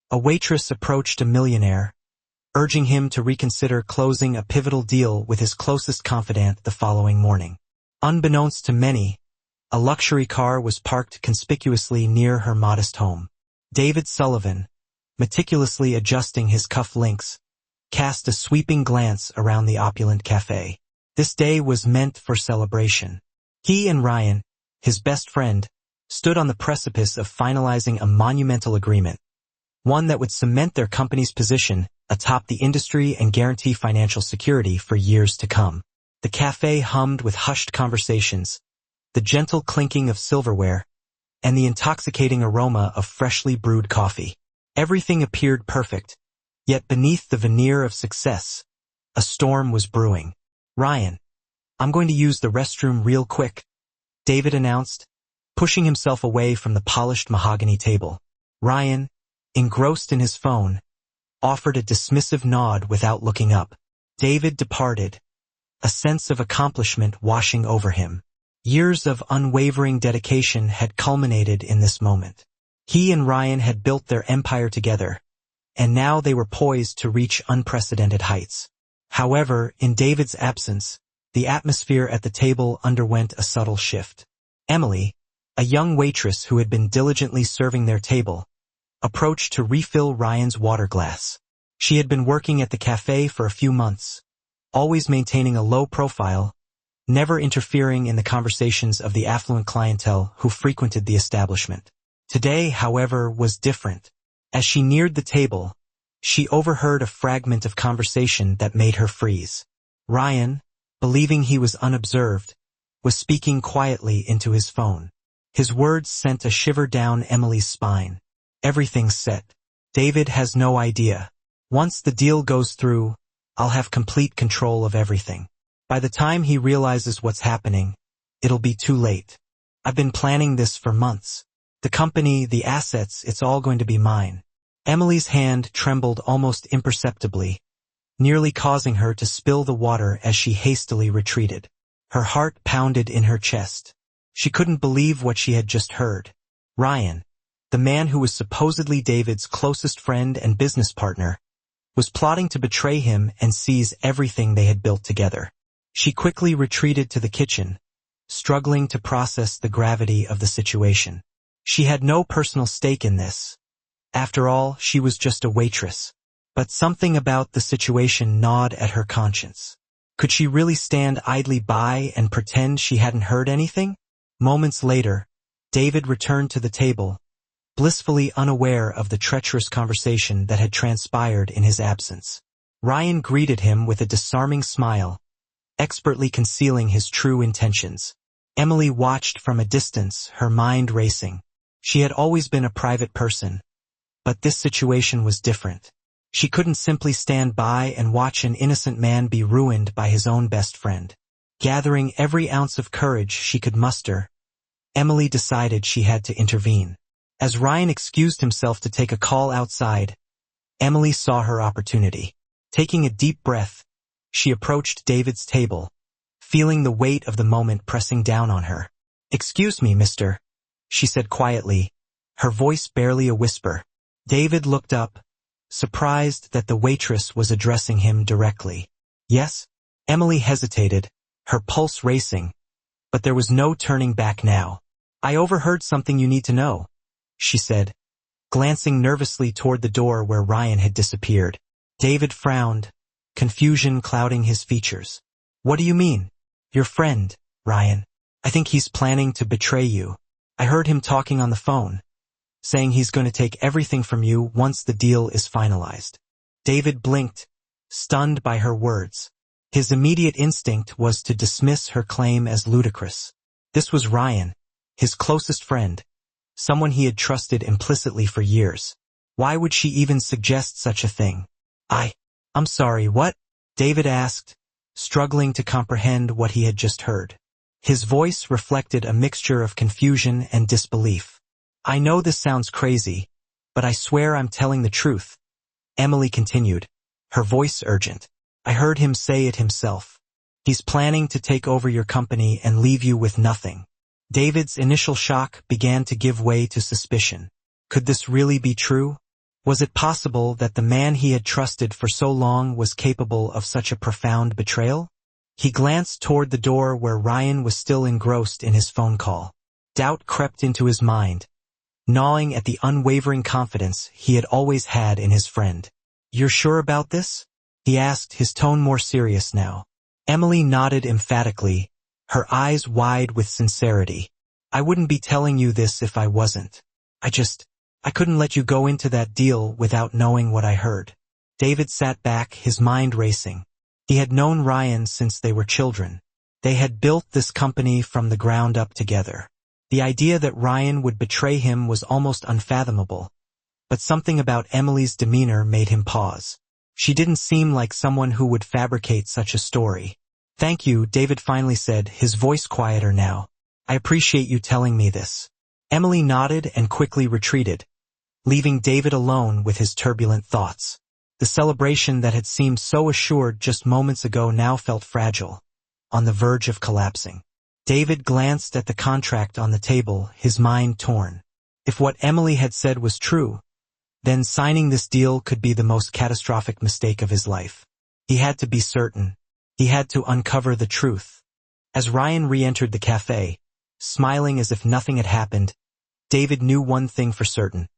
A waitress approached a millionaire, urging him to reconsider closing a pivotal deal with his closest confidant the following morning. Unbeknownst to many, a luxury car was parked conspicuously near her modest home. David Sullivan, meticulously adjusting his cuff links, cast a sweeping glance around the opulent cafe. This day was meant for celebration. He and Ryan, his best friend, stood on the precipice of finalizing a monumental agreement, one that would cement their company's position atop the industry and guarantee financial security for years to come. The cafe hummed with hushed conversations, the gentle clinking of silverware, and the intoxicating aroma of freshly brewed coffee. Everything appeared perfect, yet beneath the veneer of success, a storm was brewing. "Ryan, I'm going to use the restroom real quick," David announced, pushing himself away from the polished mahogany table. Ryan, engrossed in his phone, offered a dismissive nod without looking up. David departed, a sense of accomplishment washing over him. Years of unwavering dedication had culminated in this moment. He and Ryan had built their empire together, and now they were poised to reach unprecedented heights. However, in David's absence, the atmosphere at the table underwent a subtle shift. Emily, a young waitress who had been diligently serving their table, approached to refill Ryan's water glass. She had been working at the cafe for a few months, always maintaining a low profile, never interfering in the conversations of the affluent clientele who frequented the establishment. Today, however, was different. As she neared the table, she overheard a fragment of conversation that made her freeze. Ryan, believing he was unobserved, was speaking quietly into his phone. His words sent a shiver down Emily's spine. "Everything's set. David has no idea. Once the deal goes through, I'll have complete control of everything. By the time he realizes what's happening, it'll be too late. I've been planning this for months. The company, the assets, it's all going to be mine." Emily's hand trembled almost imperceptibly, nearly causing her to spill the water as she hastily retreated. Her heart pounded in her chest. She couldn't believe what she had just heard. Ryan, the man who was supposedly David's closest friend and business partner, was plotting to betray him and seize everything they had built together. She quickly retreated to the kitchen, struggling to process the gravity of the situation. She had no personal stake in this. After all, she was just a waitress. But something about the situation gnawed at her conscience. Could she really stand idly by and pretend she hadn't heard anything? Moments later, David returned to the table, blissfully unaware of the treacherous conversation that had transpired in his absence. Ryan greeted him with a disarming smile, expertly concealing his true intentions. Emily watched from a distance, her mind racing. She had always been a private person, but this situation was different. She couldn't simply stand by and watch an innocent man be ruined by his own best friend. Gathering every ounce of courage she could muster, Emily decided she had to intervene. As Ryan excused himself to take a call outside, Emily saw her opportunity. Taking a deep breath, she approached David's table, feeling the weight of the moment pressing down on her. "Excuse me, mister," she said quietly, her voice barely a whisper. David looked up, surprised that the waitress was addressing him directly. "Yes?" Emily hesitated, her pulse racing, but there was no turning back now. "I overheard something you need to know," she said, glancing nervously toward the door where Ryan had disappeared. David frowned, confusion clouding his features. "What do you mean?" "Your friend, Ryan. I think he's planning to betray you. I heard him talking on the phone, saying he's going to take everything from you once the deal is finalized." David blinked, stunned by her words. His immediate instinct was to dismiss her claim as ludicrous. This was Ryan, his closest friend, someone he had trusted implicitly for years. Why would she even suggest such a thing? I'm sorry, what?" David asked, struggling to comprehend what he had just heard. His voice reflected a mixture of confusion and disbelief. "I know this sounds crazy, but I swear I'm telling the truth," Emily continued, her voice urgent. "I heard him say it himself. He's planning to take over your company and leave you with nothing." David's initial shock began to give way to suspicion. Could this really be true? Was it possible that the man he had trusted for so long was capable of such a profound betrayal? He glanced toward the door where Ryan was still engrossed in his phone call. Doubt crept into his mind, gnawing at the unwavering confidence he had always had in his friend. "You're sure about this?" he asked, his tone more serious now. Emily nodded emphatically, her eyes wide with sincerity. "I wouldn't be telling you this if I wasn't. I couldn't let you go into that deal without knowing what I heard." David sat back, his mind racing. He had known Ryan since they were children. They had built this company from the ground up together. The idea that Ryan would betray him was almost unfathomable, but something about Emily's demeanor made him pause. She didn't seem like someone who would fabricate such a story. "Thank you," David finally said, his voice quieter now. "I appreciate you telling me this." Emily nodded and quickly retreated, leaving David alone with his turbulent thoughts. The celebration that had seemed so assured just moments ago now felt fragile, on the verge of collapsing. David glanced at the contract on the table, his mind torn. If what Emily had said was true, then signing this deal could be the most catastrophic mistake of his life. He had to be certain. He had to uncover the truth. As Ryan re-entered the cafe, smiling as if nothing had happened, David knew one thing for certain.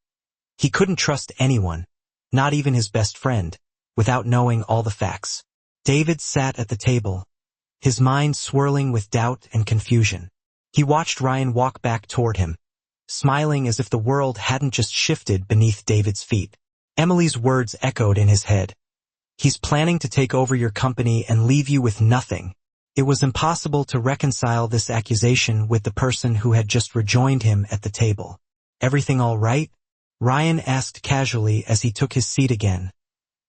He couldn't trust anyone, not even his best friend, without knowing all the facts. David sat at the table, his mind swirling with doubt and confusion. He watched Ryan walk back toward him, smiling as if the world hadn't just shifted beneath David's feet. Emily's words echoed in his head. "He's planning to take over your company and leave you with nothing." It was impossible to reconcile this accusation with the person who had just rejoined him at the table. "Everything all right?" Ryan asked casually as he took his seat again,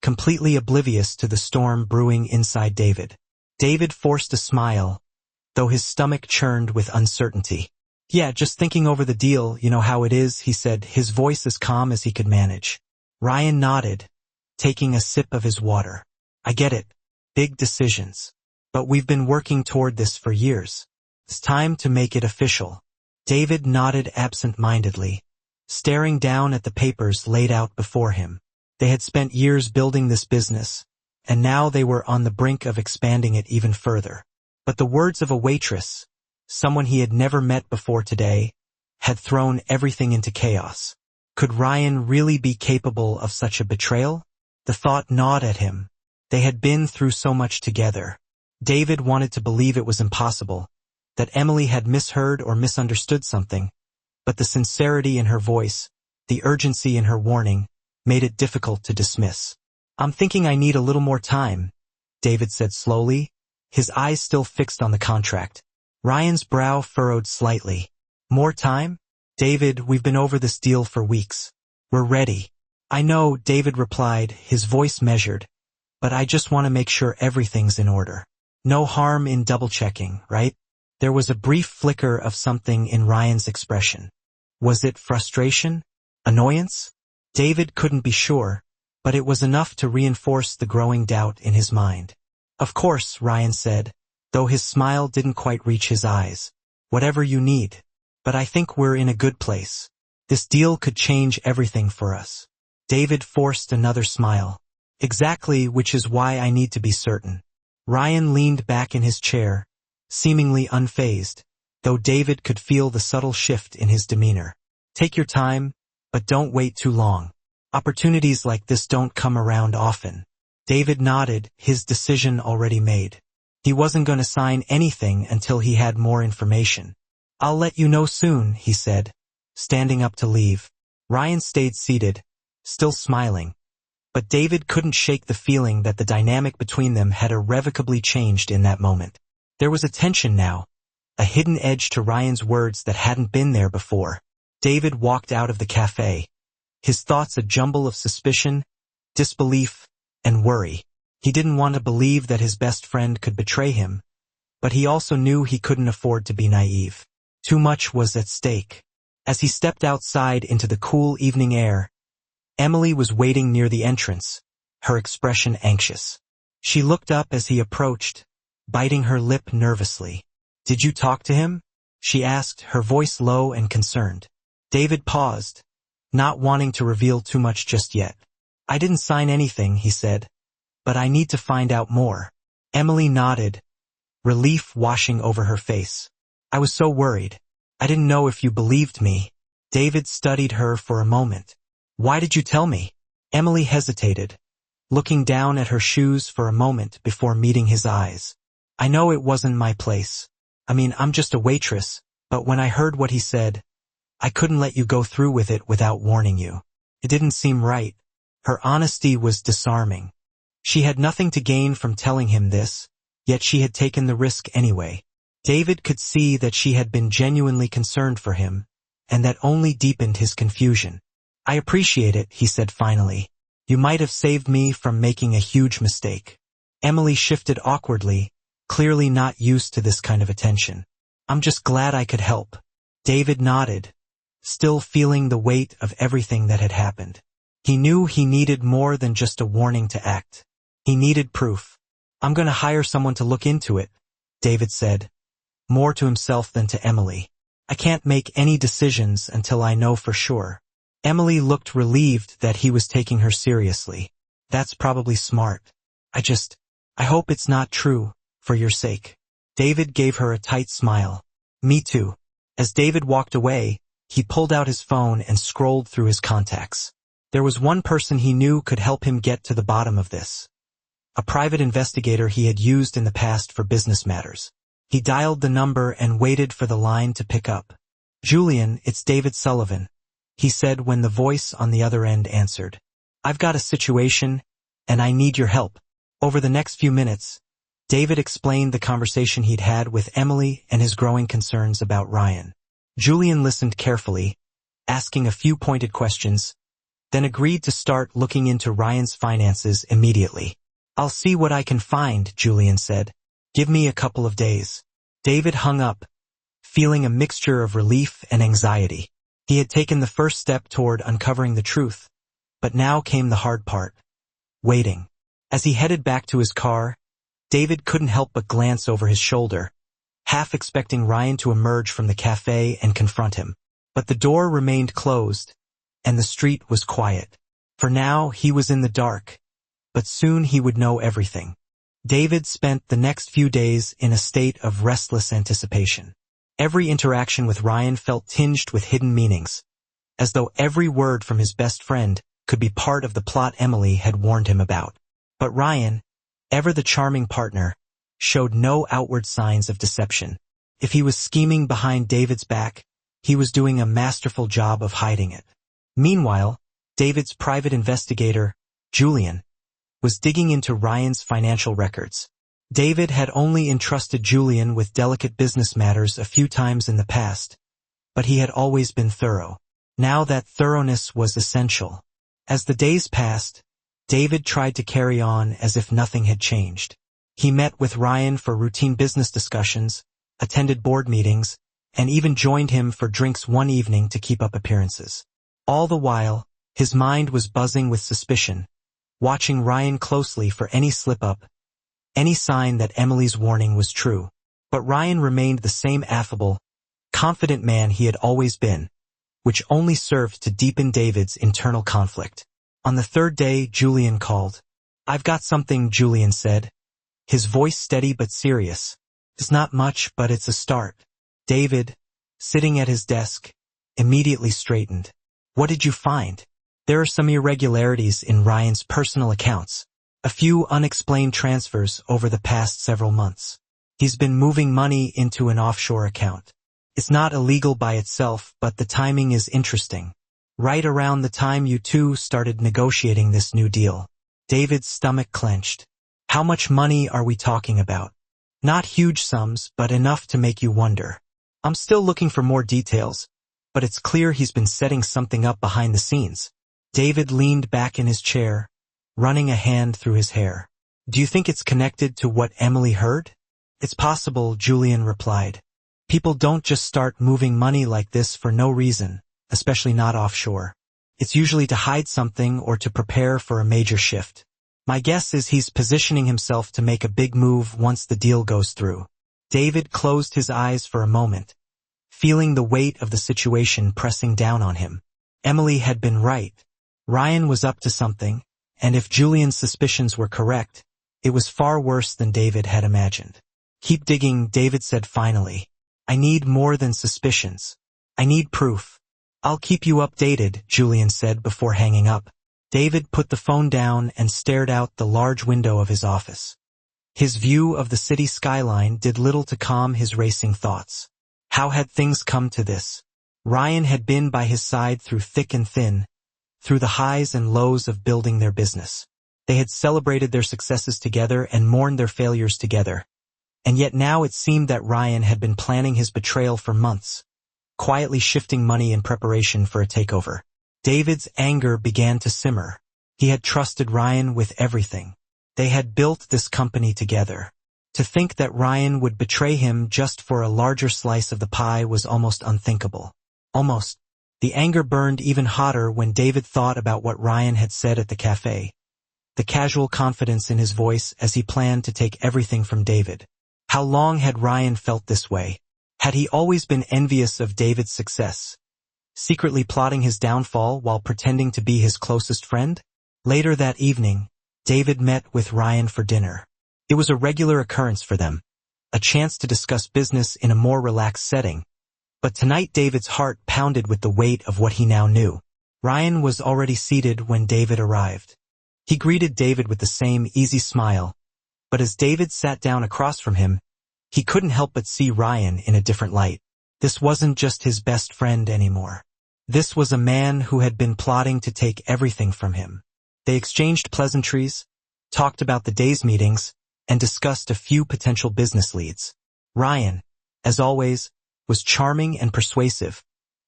completely oblivious to the storm brewing inside David. David forced a smile, though his stomach churned with uncertainty. "Yeah, just thinking over the deal, you know how it is," he said, his voice as calm as he could manage. Ryan nodded, taking a sip of his water. "I get it. Big decisions. But we've been working toward this for years. It's time to make it official." David nodded absent-mindedly, staring down at the papers laid out before him. They had spent years building this business, and now they were on the brink of expanding it even further. But the words of a waitress, someone he had never met before today, had thrown everything into chaos. Could Ryan really be capable of such a betrayal? The thought gnawed at him. They had been through so much together. David wanted to believe it was impossible, that Emily had misheard or misunderstood something, but the sincerity in her voice, the urgency in her warning, made it difficult to dismiss. "I'm thinking I need a little more time," David said slowly, his eyes still fixed on the contract. Ryan's brow furrowed slightly. "More time? David, we've been over this deal for weeks. We're ready." "I know," David replied, his voice measured, "but I just want to make sure everything's in order. No harm in double-checking, right?" There was a brief flicker of something in Ryan's expression. Was it frustration? Annoyance? David couldn't be sure, but it was enough to reinforce the growing doubt in his mind. "Of course," Ryan said, though his smile didn't quite reach his eyes. "Whatever you need. But I think we're in a good place. This deal could change everything for us." David forced another smile. "Exactly, which is why I need to be certain." Ryan leaned back in his chair, seemingly unfazed, though David could feel the subtle shift in his demeanor. "Take your time, but don't wait too long. Opportunities like this don't come around often." David nodded, his decision already made. He wasn't going to sign anything until he had more information. "I'll let you know soon," he said, standing up to leave. Ryan stayed seated, still smiling, but David couldn't shake the feeling that the dynamic between them had irrevocably changed in that moment. There was a tension now, a hidden edge to Ryan's words that hadn't been there before. David walked out of the cafe, his thoughts a jumble of suspicion, disbelief, and worry. He didn't want to believe that his best friend could betray him, but he also knew he couldn't afford to be naive. Too much was at stake. As he stepped outside into the cool evening air, Emily was waiting near the entrance, her expression anxious. She looked up as he approached, biting her lip nervously. "Did you talk to him?" she asked, her voice low and concerned. David paused, not wanting to reveal too much just yet. I didn't sign anything, he said, but I need to find out more. Emily nodded, relief washing over her face. I was so worried. I didn't know if you believed me. David studied her for a moment. Why did you tell me? Emily hesitated, looking down at her shoes for a moment before meeting his eyes. I know it wasn't my place. I mean, I'm just a waitress, but when I heard what he said, I couldn't let you go through with it without warning you. It didn't seem right. Her honesty was disarming. She had nothing to gain from telling him this, yet she had taken the risk anyway. David could see that she had been genuinely concerned for him, and that only deepened his confusion. I appreciate it, he said finally. You might have saved me from making a huge mistake. Emily shifted awkwardly, clearly not used to this kind of attention. I'm just glad I could help. David nodded, still feeling the weight of everything that had happened. He knew he needed more than just a warning to act. He needed proof. I'm going to hire someone to look into it, David said, more to himself than to Emily. I can't make any decisions until I know for sure. Emily looked relieved that he was taking her seriously. That's probably smart. I hope it's not true, for your sake. David gave her a tight smile. Me too. As David walked away, he pulled out his phone and scrolled through his contacts. There was one person he knew could help him get to the bottom of this. A private investigator he had used in the past for business matters. He dialed the number and waited for the line to pick up. Julian, it's David Sullivan, he said when the voice on the other end answered. I've got a situation, and I need your help. Over the next few minutes, David explained the conversation he'd had with Emily and his growing concerns about Ryan. Julian listened carefully, asking a few pointed questions, then agreed to start looking into Ryan's finances immediately. I'll see what I can find, Julian said. Give me a couple of days. David hung up, feeling a mixture of relief and anxiety. He had taken the first step toward uncovering the truth, but now came the hard part. Waiting. As he headed back to his car, David couldn't help but glance over his shoulder, half expecting Ryan to emerge from the cafe and confront him. But the door remained closed, and the street was quiet. For now, he was in the dark, but soon he would know everything. David spent the next few days in a state of restless anticipation. Every interaction with Ryan felt tinged with hidden meanings, as though every word from his best friend could be part of the plot Emily had warned him about. But Ryan, ever the charming partner, showed no outward signs of deception. If he was scheming behind David's back, he was doing a masterful job of hiding it. Meanwhile, David's private investigator, Julian, was digging into Ryan's financial records. David had only entrusted Julian with delicate business matters a few times in the past, but he had always been thorough. Now that thoroughness was essential. As the days passed, David tried to carry on as if nothing had changed. He met with Ryan for routine business discussions, attended board meetings, and even joined him for drinks one evening to keep up appearances. All the while, his mind was buzzing with suspicion, watching Ryan closely for any slip-up, any sign that Emily's warning was true. But Ryan remained the same affable, confident man he had always been, which only served to deepen David's internal conflict. On the third day, Julian called. I've got something, Julian said, his voice steady but serious. It's not much, but it's a start. David, sitting at his desk, immediately straightened. What did you find? There are some irregularities in Ryan's personal accounts, a few unexplained transfers over the past several months. He's been moving money into an offshore account. It's not illegal by itself, but the timing is interesting. Right around the time you two started negotiating this new deal. David's stomach clenched. How much money are we talking about? Not huge sums, but enough to make you wonder. I'm still looking for more details, but it's clear he's been setting something up behind the scenes. David leaned back in his chair, running a hand through his hair. Do you think it's connected to what Emily heard? It's possible, Julian replied. People don't just start moving money like this for no reason, especially not offshore. It's usually to hide something or to prepare for a major shift. My guess is he's positioning himself to make a big move once the deal goes through. David closed his eyes for a moment, feeling the weight of the situation pressing down on him. Emily had been right. Ryan was up to something, and if Julian's suspicions were correct, it was far worse than David had imagined. Keep digging, David said finally. I need more than suspicions. I need proof. I'll keep you updated, Julian said before hanging up. David put the phone down and stared out the large window of his office. His view of the city skyline did little to calm his racing thoughts. How had things come to this? Ryan had been by his side through thick and thin, through the highs and lows of building their business. They had celebrated their successes together and mourned their failures together. And yet now it seemed that Ryan had been planning his betrayal for months, quietly shifting money in preparation for a takeover. David's anger began to simmer. He had trusted Ryan with everything. They had built this company together. To think that Ryan would betray him just for a larger slice of the pie was almost unthinkable. Almost. The anger burned even hotter when David thought about what Ryan had said at the cafe. The casual confidence in his voice as he planned to take everything from David. How long had Ryan felt this way? Had he always been envious of David's success, secretly plotting his downfall while pretending to be his closest friend? Later that evening, David met with Ryan for dinner. It was a regular occurrence for them, a chance to discuss business in a more relaxed setting. But tonight David's heart pounded with the weight of what he now knew. Ryan was already seated when David arrived. He greeted David with the same easy smile, but as David sat down across from him, he couldn't help but see Ryan in a different light. This wasn't just his best friend anymore. This was a man who had been plotting to take everything from him. They exchanged pleasantries, talked about the day's meetings, and discussed a few potential business leads. Ryan, as always, was charming and persuasive,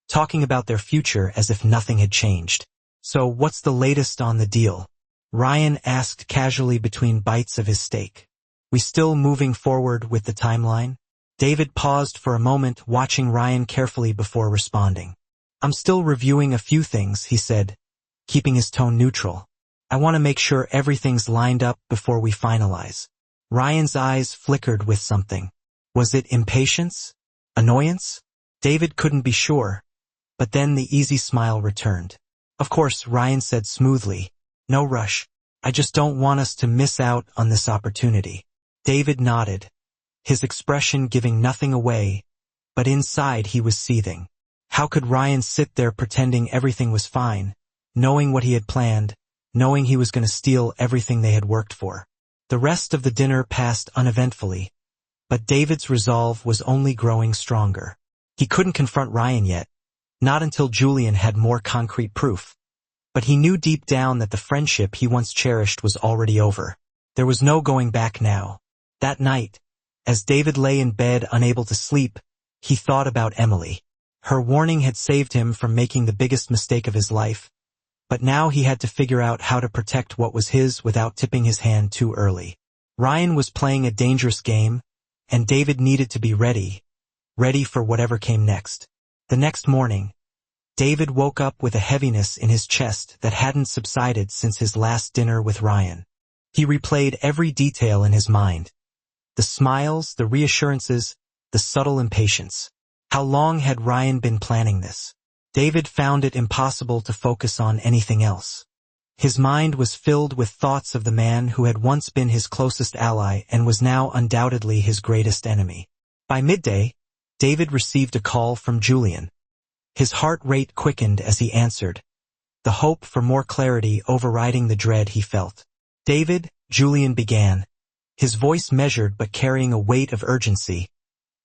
talking about their future as if nothing had changed. So what's the latest on the deal? Ryan asked casually between bites of his steak. We still moving forward with the timeline? David paused for a moment, watching Ryan carefully before responding. I'm still reviewing a few things, he said, keeping his tone neutral. I want to make sure everything's lined up before we finalize. Ryan's eyes flickered with something. Was it impatience? Annoyance? David couldn't be sure, but then the easy smile returned. Of course, Ryan said smoothly. No rush. I just don't want us to miss out on this opportunity. David nodded, his expression giving nothing away, but inside he was seething. How could Ryan sit there pretending everything was fine, knowing what he had planned, knowing he was going to steal everything they had worked for? The rest of the dinner passed uneventfully, but David's resolve was only growing stronger. He couldn't confront Ryan yet, not until Julian had more concrete proof. But he knew deep down that the friendship he once cherished was already over. There was no going back now. That night, as David lay in bed unable to sleep, he thought about Emily. Her warning had saved him from making the biggest mistake of his life, but now he had to figure out how to protect what was his without tipping his hand too early. Ryan was playing a dangerous game, and David needed to be ready for whatever came next. The next morning, David woke up with a heaviness in his chest that hadn't subsided since his last dinner with Ryan. He replayed every detail in his mind. The smiles, the reassurances, the subtle impatience. How long had Ryan been planning this? David found it impossible to focus on anything else. His mind was filled with thoughts of the man who had once been his closest ally and was now undoubtedly his greatest enemy. By midday, David received a call from Julian. His heart rate quickened as he answered, the hope for more clarity overriding the dread he felt. David, Julian began, his voice measured but carrying a weight of urgency.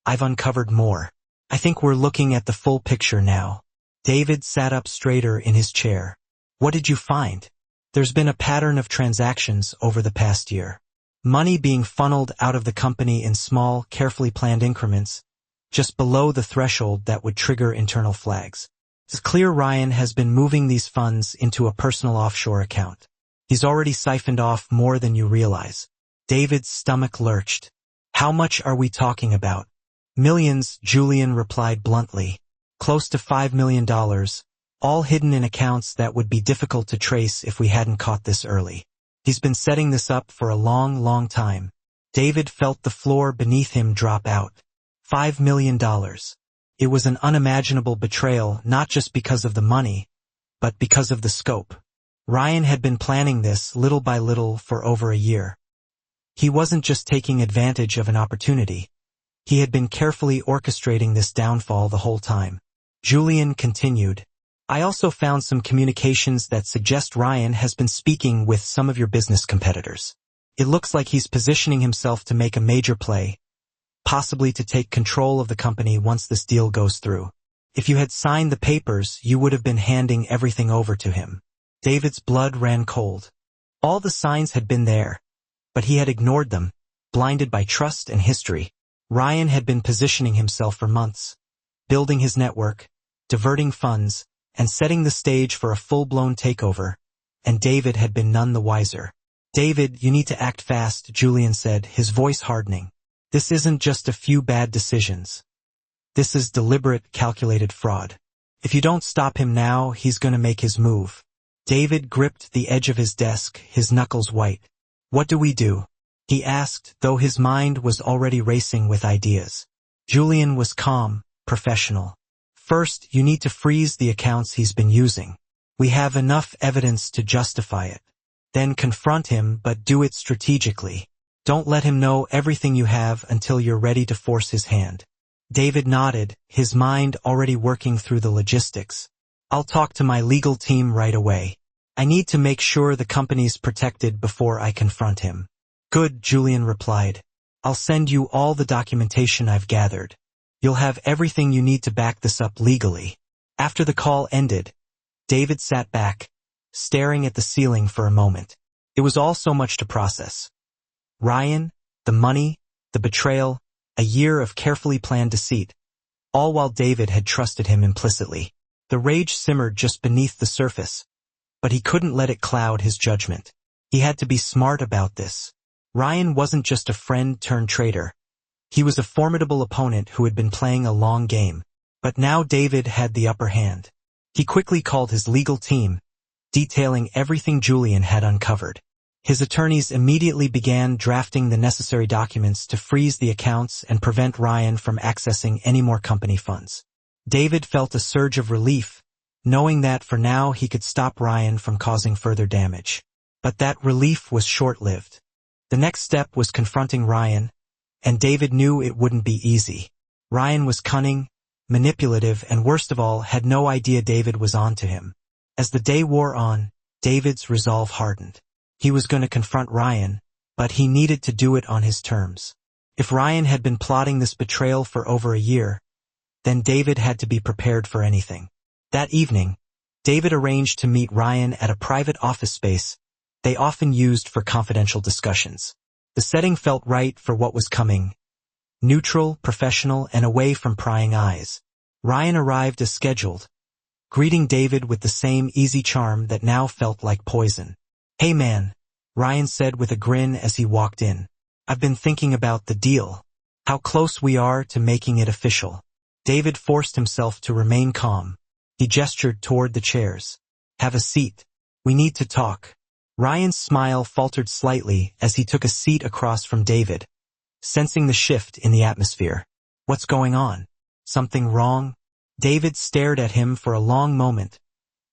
I've uncovered more. I think we're looking at the full picture now. David sat up straighter in his chair. What did you find? There's been a pattern of transactions over the past year. Money being funneled out of the company in small, carefully planned increments, just below the threshold that would trigger internal flags. It's clear Ryan has been moving these funds into a personal offshore account. He's already siphoned off more than you realize. David's stomach lurched. How much are we talking about? Millions, Julian replied bluntly. Close to $5 million, all hidden in accounts that would be difficult to trace if we hadn't caught this early. He's been setting this up for a long, long time. David felt the floor beneath him drop out. $5 million. It was an unimaginable betrayal, not just because of the money, but because of the scope. Ryan had been planning this little by little for over a year. He wasn't just taking advantage of an opportunity. He had been carefully orchestrating this downfall the whole time. Julian continued, I also found some communications that suggest Ryan has been speaking with some of your business competitors. It looks like he's positioning himself to make a major play, possibly to take control of the company once this deal goes through. If you had signed the papers, you would have been handing everything over to him. David's blood ran cold. All the signs had been there, but he had ignored them, blinded by trust and history. Ryan had been positioning himself for months, building his network, diverting funds, and setting the stage for a full-blown takeover, and David had been none the wiser. David, you need to act fast, Julian said, his voice hardening. This isn't just a few bad decisions. This is deliberate, calculated fraud. If you don't stop him now, he's going to make his move. David gripped the edge of his desk, his knuckles white. What do we do? He asked, though his mind was already racing with ideas. Julian was calm, professional. First, you need to freeze the accounts he's been using. We have enough evidence to justify it. Then confront him, but do it strategically. Don't let him know everything you have until you're ready to force his hand. David nodded, his mind already working through the logistics. I'll talk to my legal team right away. I need to make sure the company's protected before I confront him. Good, Julian replied. I'll send you all the documentation I've gathered. You'll have everything you need to back this up legally. After the call ended, David sat back, staring at the ceiling for a moment. It was all so much to process. Ryan, the money, the betrayal, a year of carefully planned deceit, all while David had trusted him implicitly. The rage simmered just beneath the surface, but he couldn't let it cloud his judgment. He had to be smart about this. Ryan wasn't just a friend turned traitor. He was a formidable opponent who had been playing a long game. But now David had the upper hand. He quickly called his legal team, detailing everything Julian had uncovered. His attorneys immediately began drafting the necessary documents to freeze the accounts and prevent Ryan from accessing any more company funds. David felt a surge of relief, knowing that for now he could stop Ryan from causing further damage. But that relief was short-lived. The next step was confronting Ryan, and David knew it wouldn't be easy. Ryan was cunning, manipulative, and worst of all, had no idea David was on to him. As the day wore on, David's resolve hardened. He was going to confront Ryan, but he needed to do it on his terms. If Ryan had been plotting this betrayal for over a year, then David had to be prepared for anything. That evening, David arranged to meet Ryan at a private office space they often used for confidential discussions. The setting felt right for what was coming. Neutral, professional, and away from prying eyes. Ryan arrived as scheduled, greeting David with the same easy charm that now felt like poison. Hey man, Ryan said with a grin as he walked in. I've been thinking about the deal. How close we are to making it official. David forced himself to remain calm. He gestured toward the chairs. Have a seat. We need to talk. Ryan's smile faltered slightly as he took a seat across from David, sensing the shift in the atmosphere. What's going on? Something wrong? David stared at him for a long moment,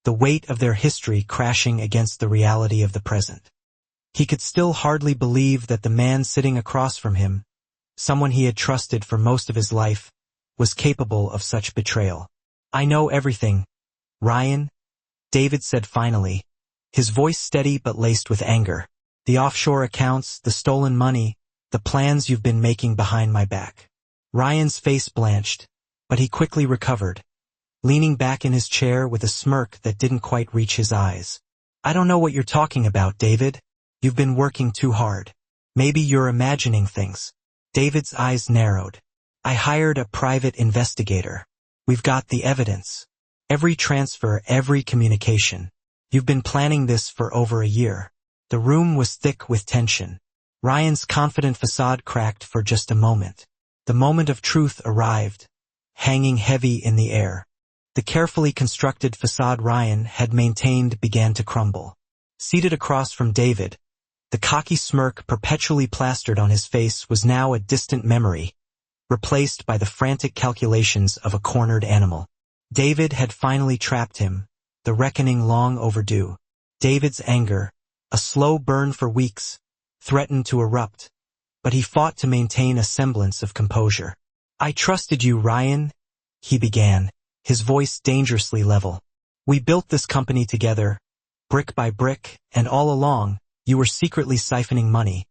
the weight of their history crashing against the reality of the present. He could still hardly believe that the man sitting across from him, someone he had trusted for most of his life, was capable of such betrayal. I know everything, Ryan, David said finally, his voice steady but laced with anger. The offshore accounts, the stolen money, the plans you've been making behind my back. Ryan's face blanched, but he quickly recovered, leaning back in his chair with a smirk that didn't quite reach his eyes. I don't know what you're talking about, David. You've been working too hard. Maybe you're imagining things. David's eyes narrowed. I hired a private investigator. We've got the evidence. Every transfer, every communication. You've been planning this for over a year. The room was thick with tension. Ryan's confident facade cracked for just a moment. The moment of truth arrived, hanging heavy in the air. The carefully constructed facade Ryan had maintained began to crumble. Seated across from David, the cocky smirk perpetually plastered on his face was now a distant memory, replaced by the frantic calculations of a cornered animal. David had finally trapped him, the reckoning long overdue. David's anger, a slow burn for weeks, threatened to erupt, but he fought to maintain a semblance of composure. "I trusted you, Ryan," he began, his voice dangerously level. "We built this company together, brick by brick, and all along, you were secretly siphoning money,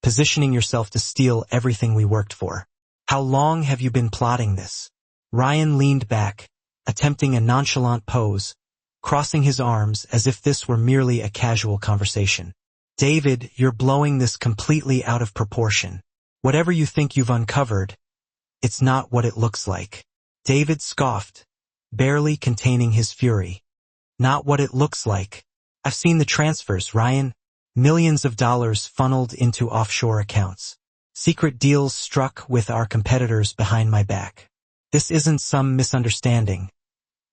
positioning yourself to steal everything we worked for. How long have you been plotting this?" Ryan leaned back, attempting a nonchalant pose, crossing his arms as if this were merely a casual conversation. "David, you're blowing this completely out of proportion. Whatever you think you've uncovered, it's not what it looks like." David scoffed, barely containing his fury. "Not what it looks like. I've seen the transfers, Ryan. Millions of dollars funneled into offshore accounts. Secret deals struck with our competitors behind my back. This isn't some misunderstanding.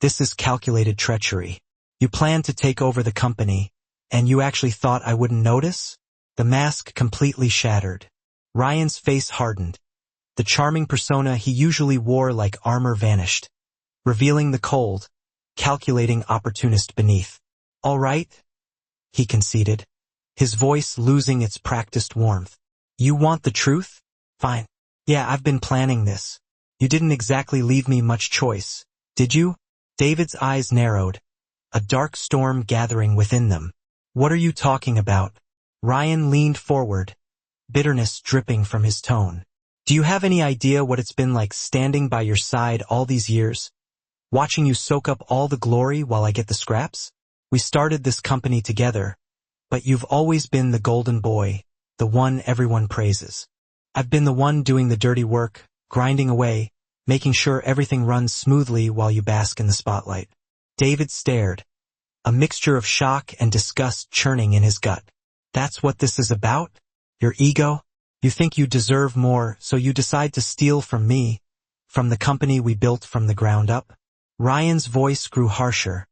This is calculated treachery. You planned to take over the company, and you actually thought I wouldn't notice?" The mask completely shattered. Ryan's face hardened. The charming persona he usually wore like armor vanished, revealing the cold, calculating opportunist beneath. "All right," he conceded, his voice losing its practiced warmth. "You want the truth? Fine. Yeah, I've been planning this. You didn't exactly leave me much choice, did you?" David's eyes narrowed, a dark storm gathering within them. "What are you talking about?" Ryan leaned forward, bitterness dripping from his tone. "Do you have any idea what it's been like standing by your side all these years, watching you soak up all the glory while I get the scraps? We started this company together, but you've always been the golden boy, the one everyone praises. I've been the one doing the dirty work, grinding away, making sure everything runs smoothly while you bask in the spotlight." David stared, a mixture of shock and disgust churning in his gut. "That's what this is about? Your ego? You think you deserve more, so you decide to steal from me, from the company we built from the ground up?" Ryan's voice grew harsher,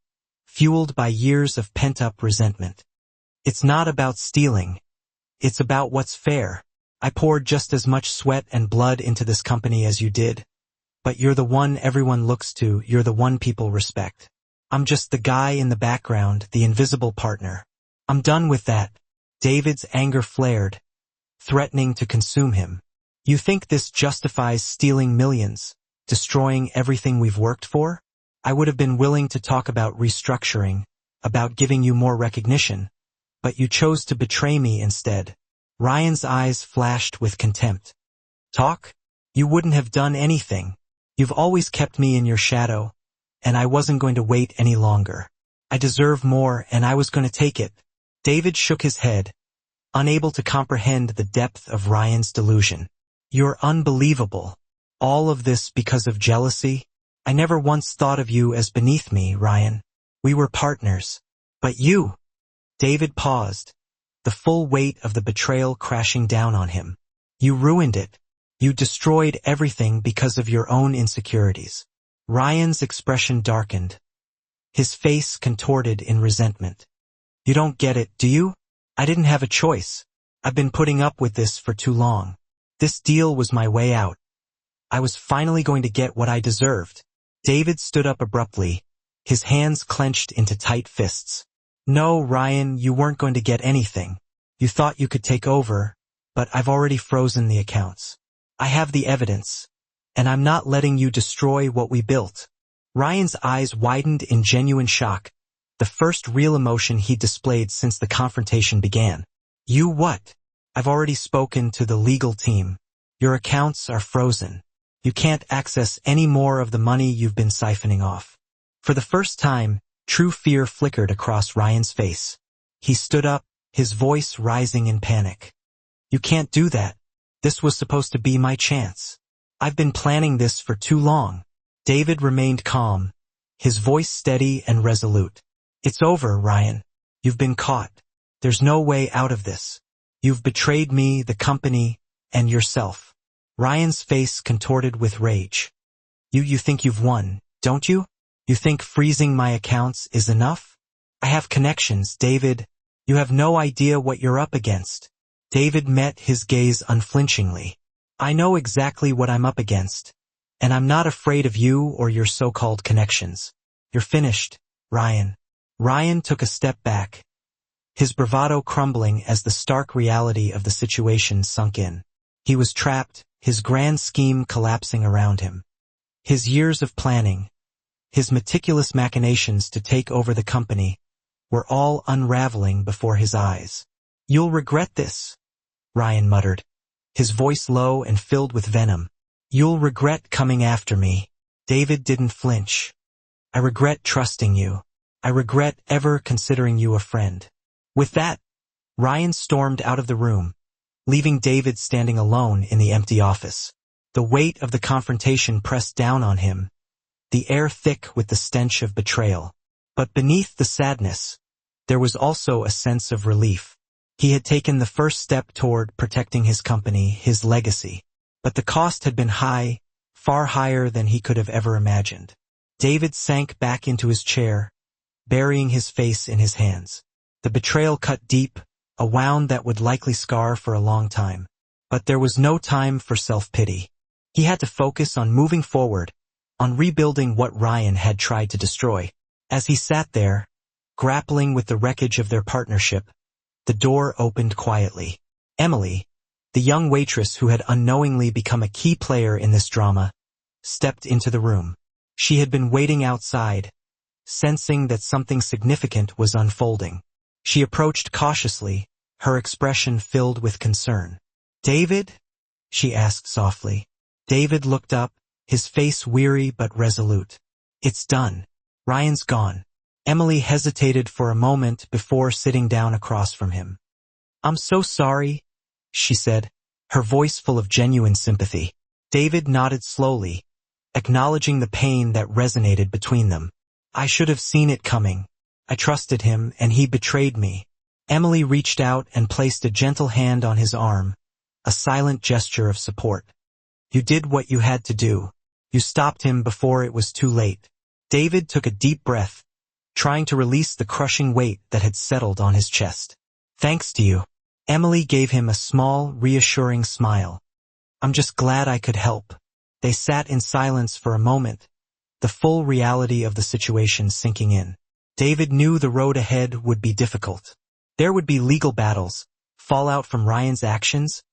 fueled by years of pent-up resentment. "It's not about stealing. It's about what's fair. I poured just as much sweat and blood into this company as you did. But you're the one everyone looks to, you're the one people respect. I'm just the guy in the background, the invisible partner. I'm done with that." David's anger flared, threatening to consume him. "You think this justifies stealing millions, destroying everything we've worked for? I would have been willing to talk about restructuring, about giving you more recognition, but you chose to betray me instead." Ryan's eyes flashed with contempt. "Talk? You wouldn't have done anything. You've always kept me in your shadow, and I wasn't going to wait any longer. I deserve more, and I was going to take it." David shook his head, unable to comprehend the depth of Ryan's delusion. "You're unbelievable. All of this because of jealousy? I never once thought of you as beneath me, Ryan. We were partners. But you—" David paused, the full weight of the betrayal crashing down on him. "You ruined it. You destroyed everything because of your own insecurities." Ryan's expression darkened, his face contorted in resentment. "You don't get it, do you? I didn't have a choice. I've been putting up with this for too long. This deal was my way out. I was finally going to get what I deserved." David stood up abruptly, his hands clenched into tight fists. "No, Ryan, you weren't going to get anything. You thought you could take over, but I've already frozen the accounts. I have the evidence, and I'm not letting you destroy what we built." Ryan's eyes widened in genuine shock, the first real emotion he displayed since the confrontation began. "You what?" "I've already spoken to the legal team. Your accounts are frozen. You can't access any more of the money you've been siphoning off." For the first time, true fear flickered across Ryan's face. He stood up, his voice rising in panic. "You can't do that. This was supposed to be my chance. I've been planning this for too long." David remained calm, his voice steady and resolute. "It's over, Ryan. You've been caught. There's no way out of this. You've betrayed me, the company, and yourself." Ryan's face contorted with rage. You think you've won, don't you? You think freezing my accounts is enough? I have connections, David. You have no idea what you're up against." David met his gaze unflinchingly. "I know exactly what I'm up against, and I'm not afraid of you or your so-called connections. You're finished, Ryan. Ryan took a step back, his bravado crumbling as the stark reality of the situation sunk in. He was trapped, his grand scheme collapsing around him. His years of planning, his meticulous machinations to take over the company, were all unraveling before his eyes. "You'll regret this," Ryan muttered, his voice low and filled with venom. "You'll regret coming after me." David didn't flinch. "I regret trusting you. I regret ever considering you a friend." With that, Ryan stormed out of the room, leaving David standing alone in the empty office. The weight of the confrontation pressed down on him, the air thick with the stench of betrayal. But beneath the sadness, there was also a sense of relief. He had taken the first step toward protecting his company, his legacy. But the cost had been high, far higher than he could have ever imagined. David sank back into his chair, burying his face in his hands. The betrayal cut deep, a wound that would likely scar for a long time. But there was no time for self-pity. He had to focus on moving forward, on rebuilding what Ryan had tried to destroy. As he sat there, grappling with the wreckage of their partnership, the door opened quietly. Emily, the young waitress who had unknowingly become a key player in this drama, stepped into the room. She had been waiting outside, sensing that something significant was unfolding. She approached cautiously, her expression filled with concern. "David?" she asked softly. David looked up, his face weary but resolute. "It's done. Ryan's gone." Emily hesitated for a moment before sitting down across from him. "I'm so sorry," she said, her voice full of genuine sympathy. David nodded slowly, acknowledging the pain that resonated between them. "I should have seen it coming. I trusted him, and he betrayed me." Emily reached out and placed a gentle hand on his arm, a silent gesture of support. "You did what you had to do. You stopped him before it was too late." David took a deep breath, trying to release the crushing weight that had settled on his chest. "Thanks to you." Emily gave him a small, reassuring smile. "I'm just glad I could help." They sat in silence for a moment, the full reality of the situation sinking in. David knew the road ahead would be difficult. There would be legal battles, fallout from Ryan's actions,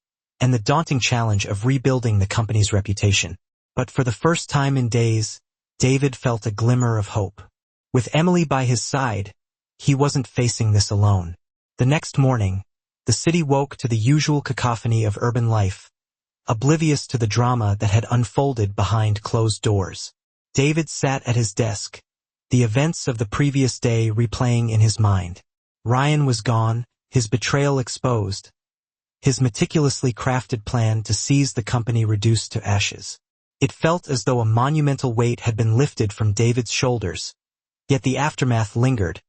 and the daunting challenge of rebuilding the company's reputation. But for the first time in days, David felt a glimmer of hope. With Emily by his side, he wasn't facing this alone. The next morning, the city woke to the usual cacophony of urban life, oblivious to the drama that had unfolded behind closed doors. David sat at his desk, the events of the previous day replaying in his mind. Ryan was gone, his betrayal exposed, his meticulously crafted plan to seize the company reduced to ashes. It felt as though a monumental weight had been lifted from David's shoulders, yet the aftermath lingered,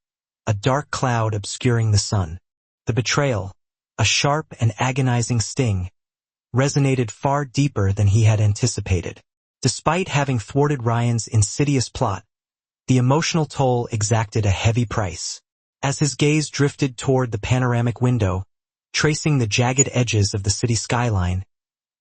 a dark cloud obscuring the sun. The betrayal, a sharp and agonizing sting, resonated far deeper than he had anticipated. Despite having thwarted Ryan's insidious plot, the emotional toll exacted a heavy price. As his gaze drifted toward the panoramic window, tracing the jagged edges of the city skyline,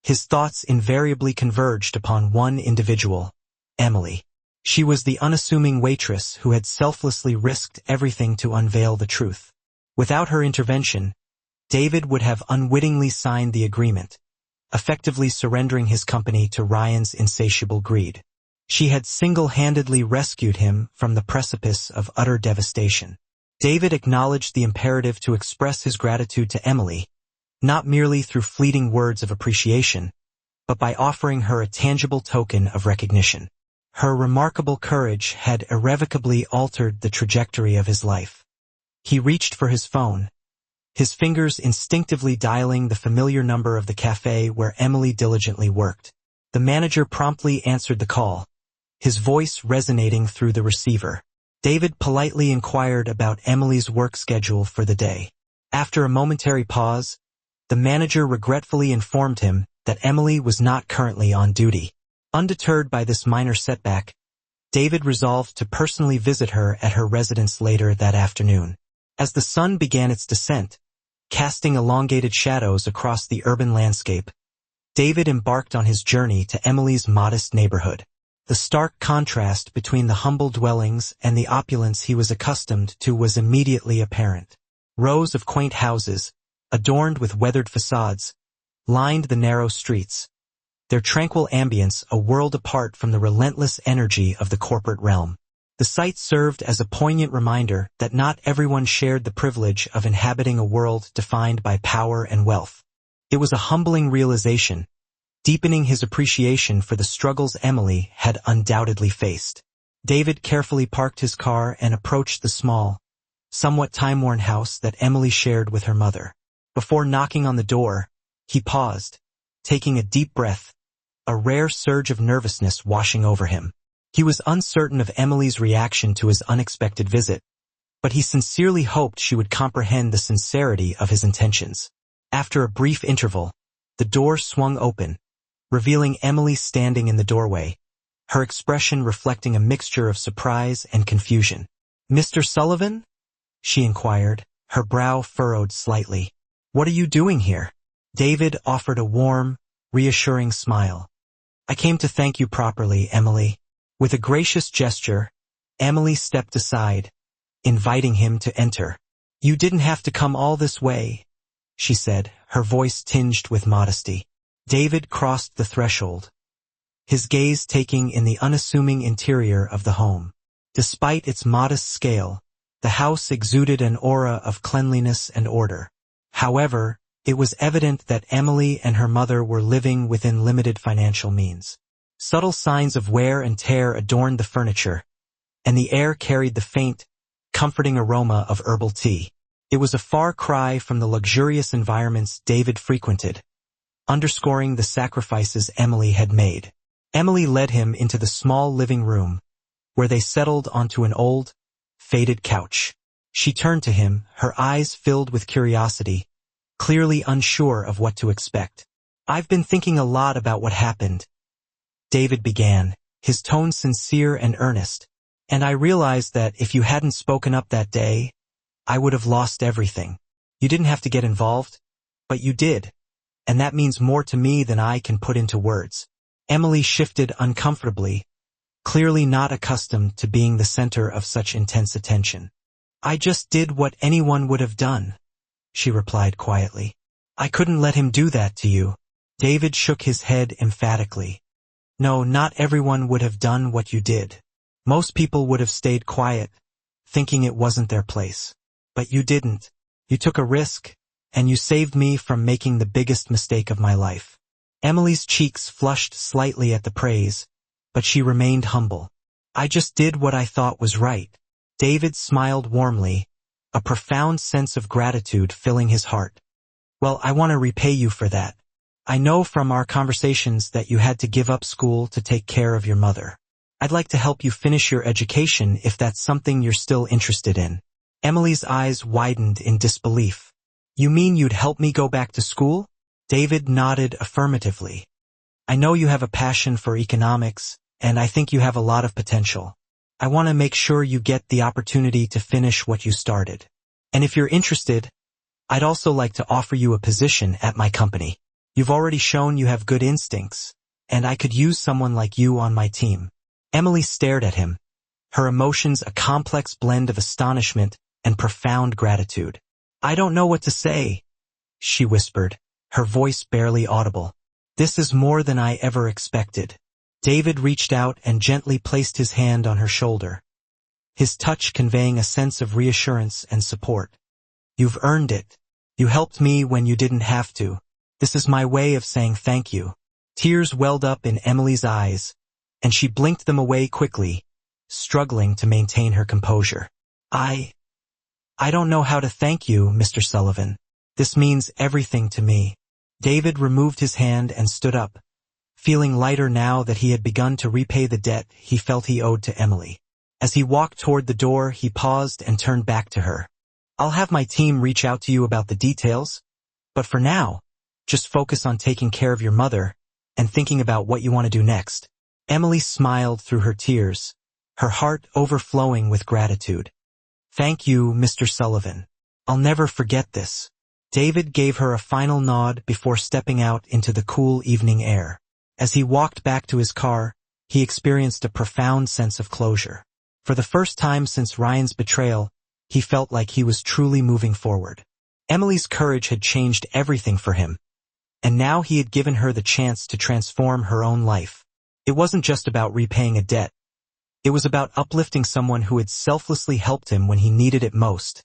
his thoughts invariably converged upon one individual, Emily. She was the unassuming waitress who had selflessly risked everything to unveil the truth. Without her intervention, David would have unwittingly signed the agreement, effectively surrendering his company to Ryan's insatiable greed. She had single-handedly rescued him from the precipice of utter devastation. David acknowledged the imperative to express his gratitude to Emily, not merely through fleeting words of appreciation, but by offering her a tangible token of recognition. Her remarkable courage had irrevocably altered the trajectory of his life. He reached for his phone, his fingers instinctively dialing the familiar number of the cafe where Emily diligently worked. The manager promptly answered the call, his voice resonating through the receiver. David politely inquired about Emily's work schedule for the day. After a momentary pause, the manager regretfully informed him that Emily was not currently on duty. Undeterred by this minor setback, David resolved to personally visit her at her residence later that afternoon. As the sun began its descent, casting elongated shadows across the urban landscape, David embarked on his journey to Emily's modest neighborhood. The stark contrast between the humble dwellings and the opulence he was accustomed to was immediately apparent. Rows of quaint houses, adorned with weathered facades, lined the narrow streets, their tranquil ambience a world apart from the relentless energy of the corporate realm. The sight served as a poignant reminder that not everyone shared the privilege of inhabiting a world defined by power and wealth. It was a humbling realization, deepening his appreciation for the struggles Emily had undoubtedly faced. David carefully parked his car and approached the small, somewhat time-worn house that Emily shared with her mother. Before knocking on the door, he paused, taking a deep breath, a rare surge of nervousness washing over him. He was uncertain of Emily's reaction to his unexpected visit, but he sincerely hoped she would comprehend the sincerity of his intentions. After a brief interval, the door swung open, revealing Emily standing in the doorway, her expression reflecting a mixture of surprise and confusion. "Mr. Sullivan?" she inquired, her brow furrowed slightly. "What are you doing here?" David offered a warm, reassuring smile. "I came to thank you properly, Emily." With a gracious gesture, Emily stepped aside, inviting him to enter. "You didn't have to come all this way," she said, her voice tinged with modesty. David crossed the threshold, his gaze taking in the unassuming interior of the home. Despite its modest scale, the house exuded an aura of cleanliness and order. However, it was evident that Emily and her mother were living within limited financial means. Subtle signs of wear and tear adorned the furniture, and the air carried the faint, comforting aroma of herbal tea. It was a far cry from the luxurious environments David frequented, underscoring the sacrifices Emily had made. Emily led him into the small living room, where they settled onto an old, faded couch. She turned to him, her eyes filled with curiosity, clearly unsure of what to expect. "I've been thinking a lot about what happened," David began, his tone sincere and earnest, "and I realized that if you hadn't spoken up that day, I would have lost everything. You didn't have to get involved, but you did, and that means more to me than I can put into words." Emily shifted uncomfortably, clearly not accustomed to being the center of such intense attention. "I just did what anyone would have done," she replied quietly. "I couldn't let him do that to you." David shook his head emphatically. "No, not everyone would have done what you did. Most people would have stayed quiet, thinking it wasn't their place. But you didn't. You took a risk, and you saved me from making the biggest mistake of my life." Emily's cheeks flushed slightly at the praise, but she remained humble. "I just did what I thought was right." David smiled warmly, a profound sense of gratitude filling his heart. "Well, I want to repay you for that. I know from our conversations that you had to give up school to take care of your mother. I'd like to help you finish your education if that's something you're still interested in." Emily's eyes widened in disbelief. "You mean you'd help me go back to school?" David nodded affirmatively. "I know you have a passion for economics, and I think you have a lot of potential. I want to make sure you get the opportunity to finish what you started. And if you're interested, I'd also like to offer you a position at my company. You've already shown you have good instincts, and I could use someone like you on my team." Emily stared at him, her emotions a complex blend of astonishment and profound gratitude. "I don't know what to say," she whispered, her voice barely audible. "This is more than I ever expected." David reached out and gently placed his hand on her shoulder, his touch conveying a sense of reassurance and support. "You've earned it. You helped me when you didn't have to. This is my way of saying thank you." Tears welled up in Emily's eyes, and she blinked them away quickly, struggling to maintain her composure. I don't know how to thank you, Mr. Sullivan. This means everything to me." David removed his hand and stood up, feeling lighter now that he had begun to repay the debt he felt he owed to Emily. As he walked toward the door, he paused and turned back to her. "I'll have my team reach out to you about the details, but for now, just focus on taking care of your mother and thinking about what you want to do next." Emily smiled through her tears, her heart overflowing with gratitude. "Thank you, Mr. Sullivan. I'll never forget this." David gave her a final nod before stepping out into the cool evening air. As he walked back to his car, he experienced a profound sense of closure. For the first time since Ryan's betrayal, he felt like he was truly moving forward. Emily's courage had changed everything for him, and now he had given her the chance to transform her own life. It wasn't just about repaying a debt. It was about uplifting someone who had selflessly helped him when he needed it most,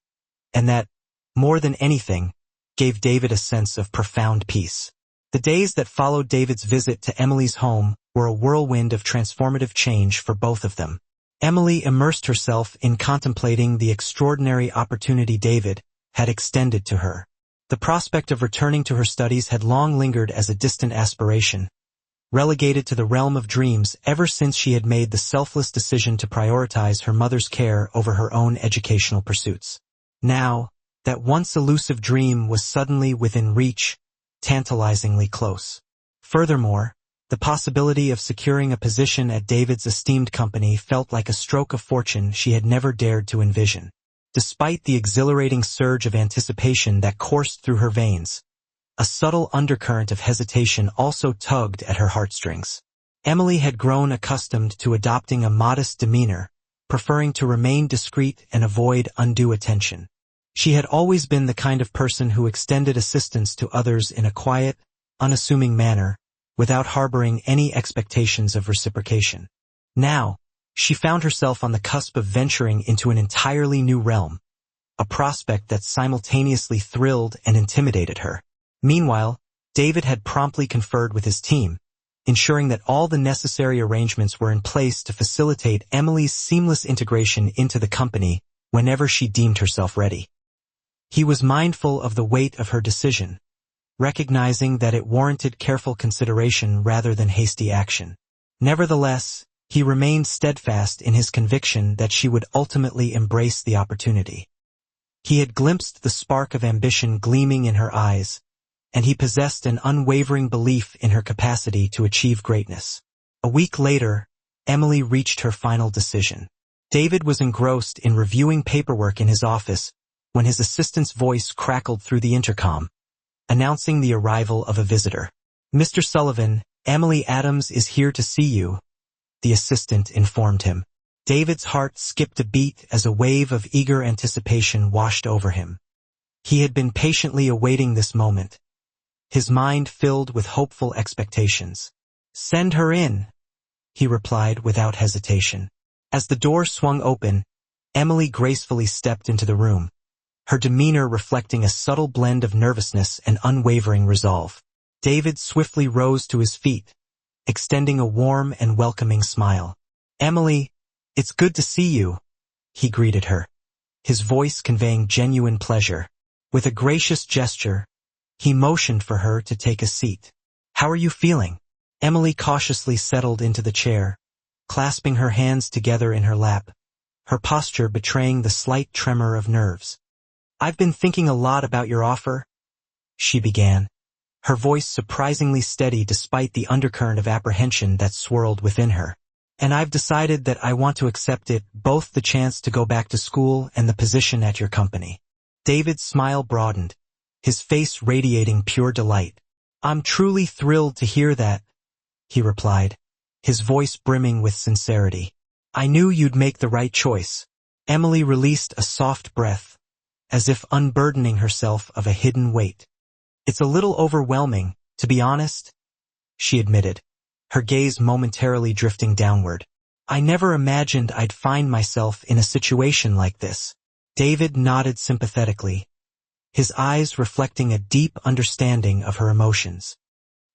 and that, more than anything, gave David a sense of profound peace. The days that followed David's visit to Emily's home were a whirlwind of transformative change for both of them. Emily immersed herself in contemplating the extraordinary opportunity David had extended to her. The prospect of returning to her studies had long lingered as a distant aspiration, relegated to the realm of dreams ever since she had made the selfless decision to prioritize her mother's care over her own educational pursuits. Now, that once elusive dream was suddenly within reach, tantalizingly close. Furthermore, the possibility of securing a position at David's esteemed company felt like a stroke of fortune she had never dared to envision. Despite the exhilarating surge of anticipation that coursed through her veins, a subtle undercurrent of hesitation also tugged at her heartstrings. Emily had grown accustomed to adopting a modest demeanor, preferring to remain discreet and avoid undue attention. She had always been the kind of person who extended assistance to others in a quiet, unassuming manner, without harboring any expectations of reciprocation. Now, she found herself on the cusp of venturing into an entirely new realm, a prospect that simultaneously thrilled and intimidated her. Meanwhile, David had promptly conferred with his team, ensuring that all the necessary arrangements were in place to facilitate Emily's seamless integration into the company whenever she deemed herself ready. He was mindful of the weight of her decision, recognizing that it warranted careful consideration rather than hasty action. Nevertheless, he remained steadfast in his conviction that she would ultimately embrace the opportunity. He had glimpsed the spark of ambition gleaming in her eyes, and he possessed an unwavering belief in her capacity to achieve greatness. A week later, Emily reached her final decision. David was engrossed in reviewing paperwork in his office when his assistant's voice crackled through the intercom, announcing the arrival of a visitor. "Mr. Sullivan, Emily Adams is here to see you," the assistant informed him. David's heart skipped a beat as a wave of eager anticipation washed over him. He had been patiently awaiting this moment, his mind filled with hopeful expectations. "Send her in," he replied without hesitation. As the door swung open, Emily gracefully stepped into the room, her demeanor reflecting a subtle blend of nervousness and unwavering resolve. David swiftly rose to his feet, extending a warm and welcoming smile. "Emily, it's good to see you," he greeted her, his voice conveying genuine pleasure. With a gracious gesture, he motioned for her to take a seat. "How are you feeling?" Emily cautiously settled into the chair, clasping her hands together in her lap, her posture betraying the slight tremor of nerves. "I've been thinking a lot about your offer," she began, her voice surprisingly steady despite the undercurrent of apprehension that swirled within her. "And I've decided that I want to accept it, both the chance to go back to school and the position at your company." David's smile broadened, his face radiating pure delight. "I'm truly thrilled to hear that," he replied, his voice brimming with sincerity. "I knew you'd make the right choice." Emily released a soft breath, as if unburdening herself of a hidden weight. "It's a little overwhelming, to be honest," she admitted, her gaze momentarily drifting downward. "I never imagined I'd find myself in a situation like this." David nodded sympathetically, his eyes reflecting a deep understanding of her emotions.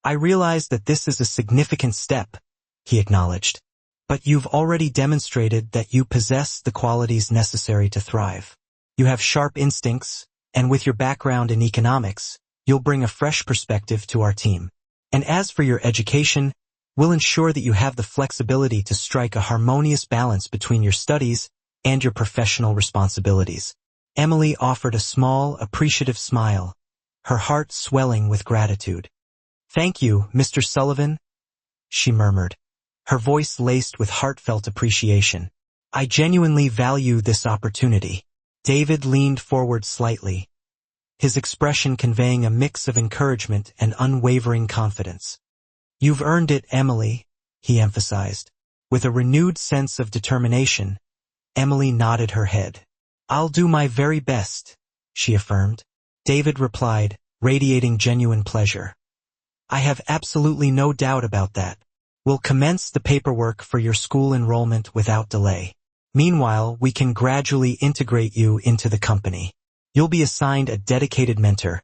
"I realize that this is a significant step," he acknowledged, "but you've already demonstrated that you possess the qualities necessary to thrive. You have sharp instincts, and with your background in economics, you'll bring a fresh perspective to our team. And as for your education, we'll ensure that you have the flexibility to strike a harmonious balance between your studies and your professional responsibilities." Emily offered a small, appreciative smile, her heart swelling with gratitude. "Thank you, Mr. Sullivan," she murmured, her voice laced with heartfelt appreciation. "I genuinely value this opportunity." David leaned forward slightly, his expression conveying a mix of encouragement and unwavering confidence. "You've earned it, Emily," he emphasized, With a renewed sense of determination, Emily nodded her head. "I'll do my very best," she affirmed. David replied, radiating genuine pleasure. "I have absolutely no doubt about that. We'll commence the paperwork for your school enrollment without delay. Meanwhile, we can gradually integrate you into the company. You'll be assigned a dedicated mentor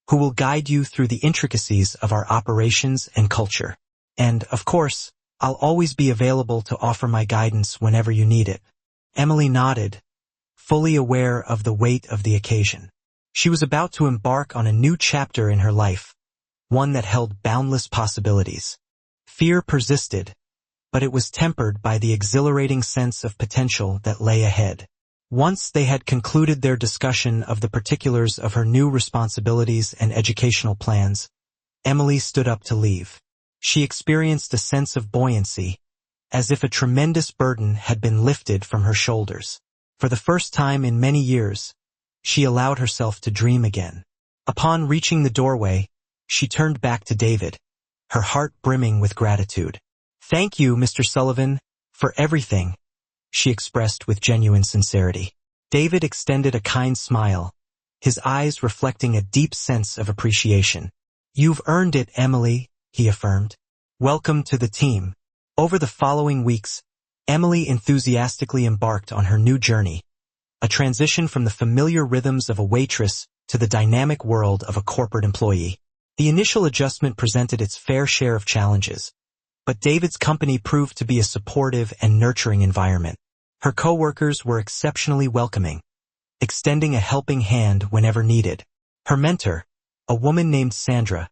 who will guide you through the intricacies of our operations and culture. And, of course, I'll always be available to offer my guidance whenever you need it." Emily nodded, fully aware of the weight of the occasion. She was about to embark on a new chapter in her life, one that held boundless possibilities. Fear persisted, but it was tempered by the exhilarating sense of potential that lay ahead. Once they had concluded their discussion of the particulars of her new responsibilities and educational plans, Emily stood up to leave. She experienced a sense of buoyancy, as if a tremendous burden had been lifted from her shoulders. For the first time in many years, she allowed herself to dream again. Upon reaching the doorway, she turned back to David, her heart brimming with gratitude. "Thank you, Mr. Sullivan, for everything," she expressed with genuine sincerity. David extended a kind smile, his eyes reflecting a deep sense of appreciation. "You've earned it, Emily," he affirmed. "Welcome to the team." Over the following weeks, Emily enthusiastically embarked on her new journey, a transition from the familiar rhythms of a waitress to the dynamic world of a corporate employee. The initial adjustment presented its fair share of challenges, but David's company proved to be a supportive and nurturing environment. Her co-workers were exceptionally welcoming, extending a helping hand whenever needed. Her mentor, a woman named Sandra,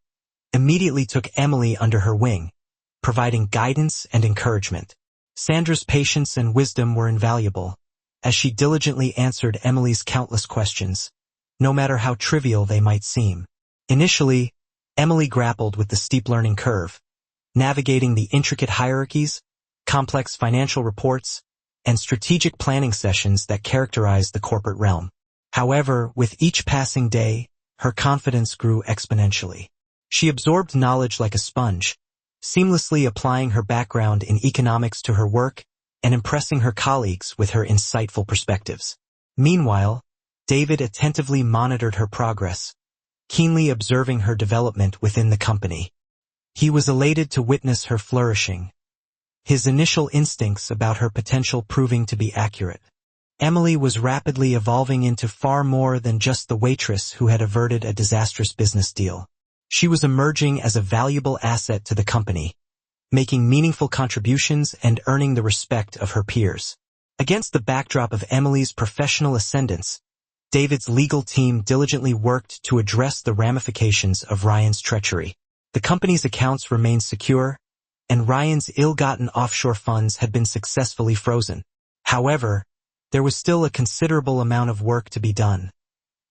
immediately took Emily under her wing, providing guidance and encouragement. Sandra's patience and wisdom were invaluable, as she diligently answered Emily's countless questions, no matter how trivial they might seem. Initially, Emily grappled with the steep learning curve, navigating the intricate hierarchies, complex financial reports, and strategic planning sessions that characterized the corporate realm. However, with each passing day, her confidence grew exponentially. She absorbed knowledge like a sponge, seamlessly applying her background in economics to her work and impressing her colleagues with her insightful perspectives. Meanwhile, David attentively monitored her progress, keenly observing her development within the company. He was elated to witness her flourishing, his initial instincts about her potential proving to be accurate. Emily was rapidly evolving into far more than just the waitress who had averted a disastrous business deal. She was emerging as a valuable asset to the company, making meaningful contributions and earning the respect of her peers. Against the backdrop of Emily's professional ascendance, David's legal team diligently worked to address the ramifications of Ryan's treachery. The company's accounts remained secure, and Ryan's ill-gotten offshore funds had been successfully frozen. However, there was still a considerable amount of work to be done,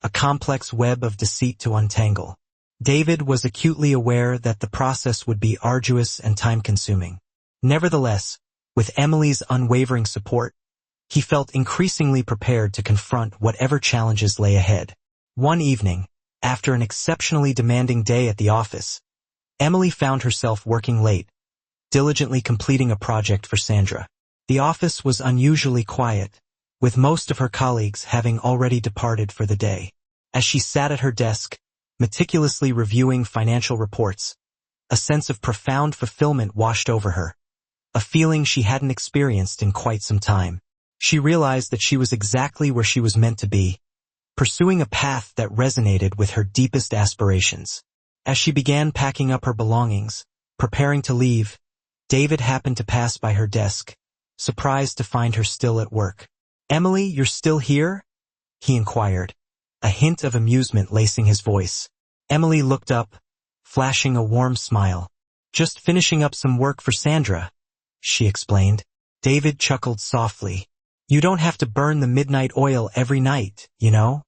a complex web of deceit to untangle. David was acutely aware that the process would be arduous and time-consuming. Nevertheless, with Emily's unwavering support, he felt increasingly prepared to confront whatever challenges lay ahead. One evening, after an exceptionally demanding day at the office, Emily found herself working late, diligently completing a project for Sandra. The office was unusually quiet, with most of her colleagues having already departed for the day. As she sat at her desk, meticulously reviewing financial reports, a sense of profound fulfillment washed over her, a feeling she hadn't experienced in quite some time. She realized that she was exactly where she was meant to be, pursuing a path that resonated with her deepest aspirations. As she began packing up her belongings, preparing to leave, David happened to pass by her desk, surprised to find her still at work. "Emily, you're still here?" he inquired, a hint of amusement lacing his voice. Emily looked up, flashing a warm smile. "Just finishing up some work for Sandra," she explained. David chuckled softly. "You don't have to burn the midnight oil every night, you know?"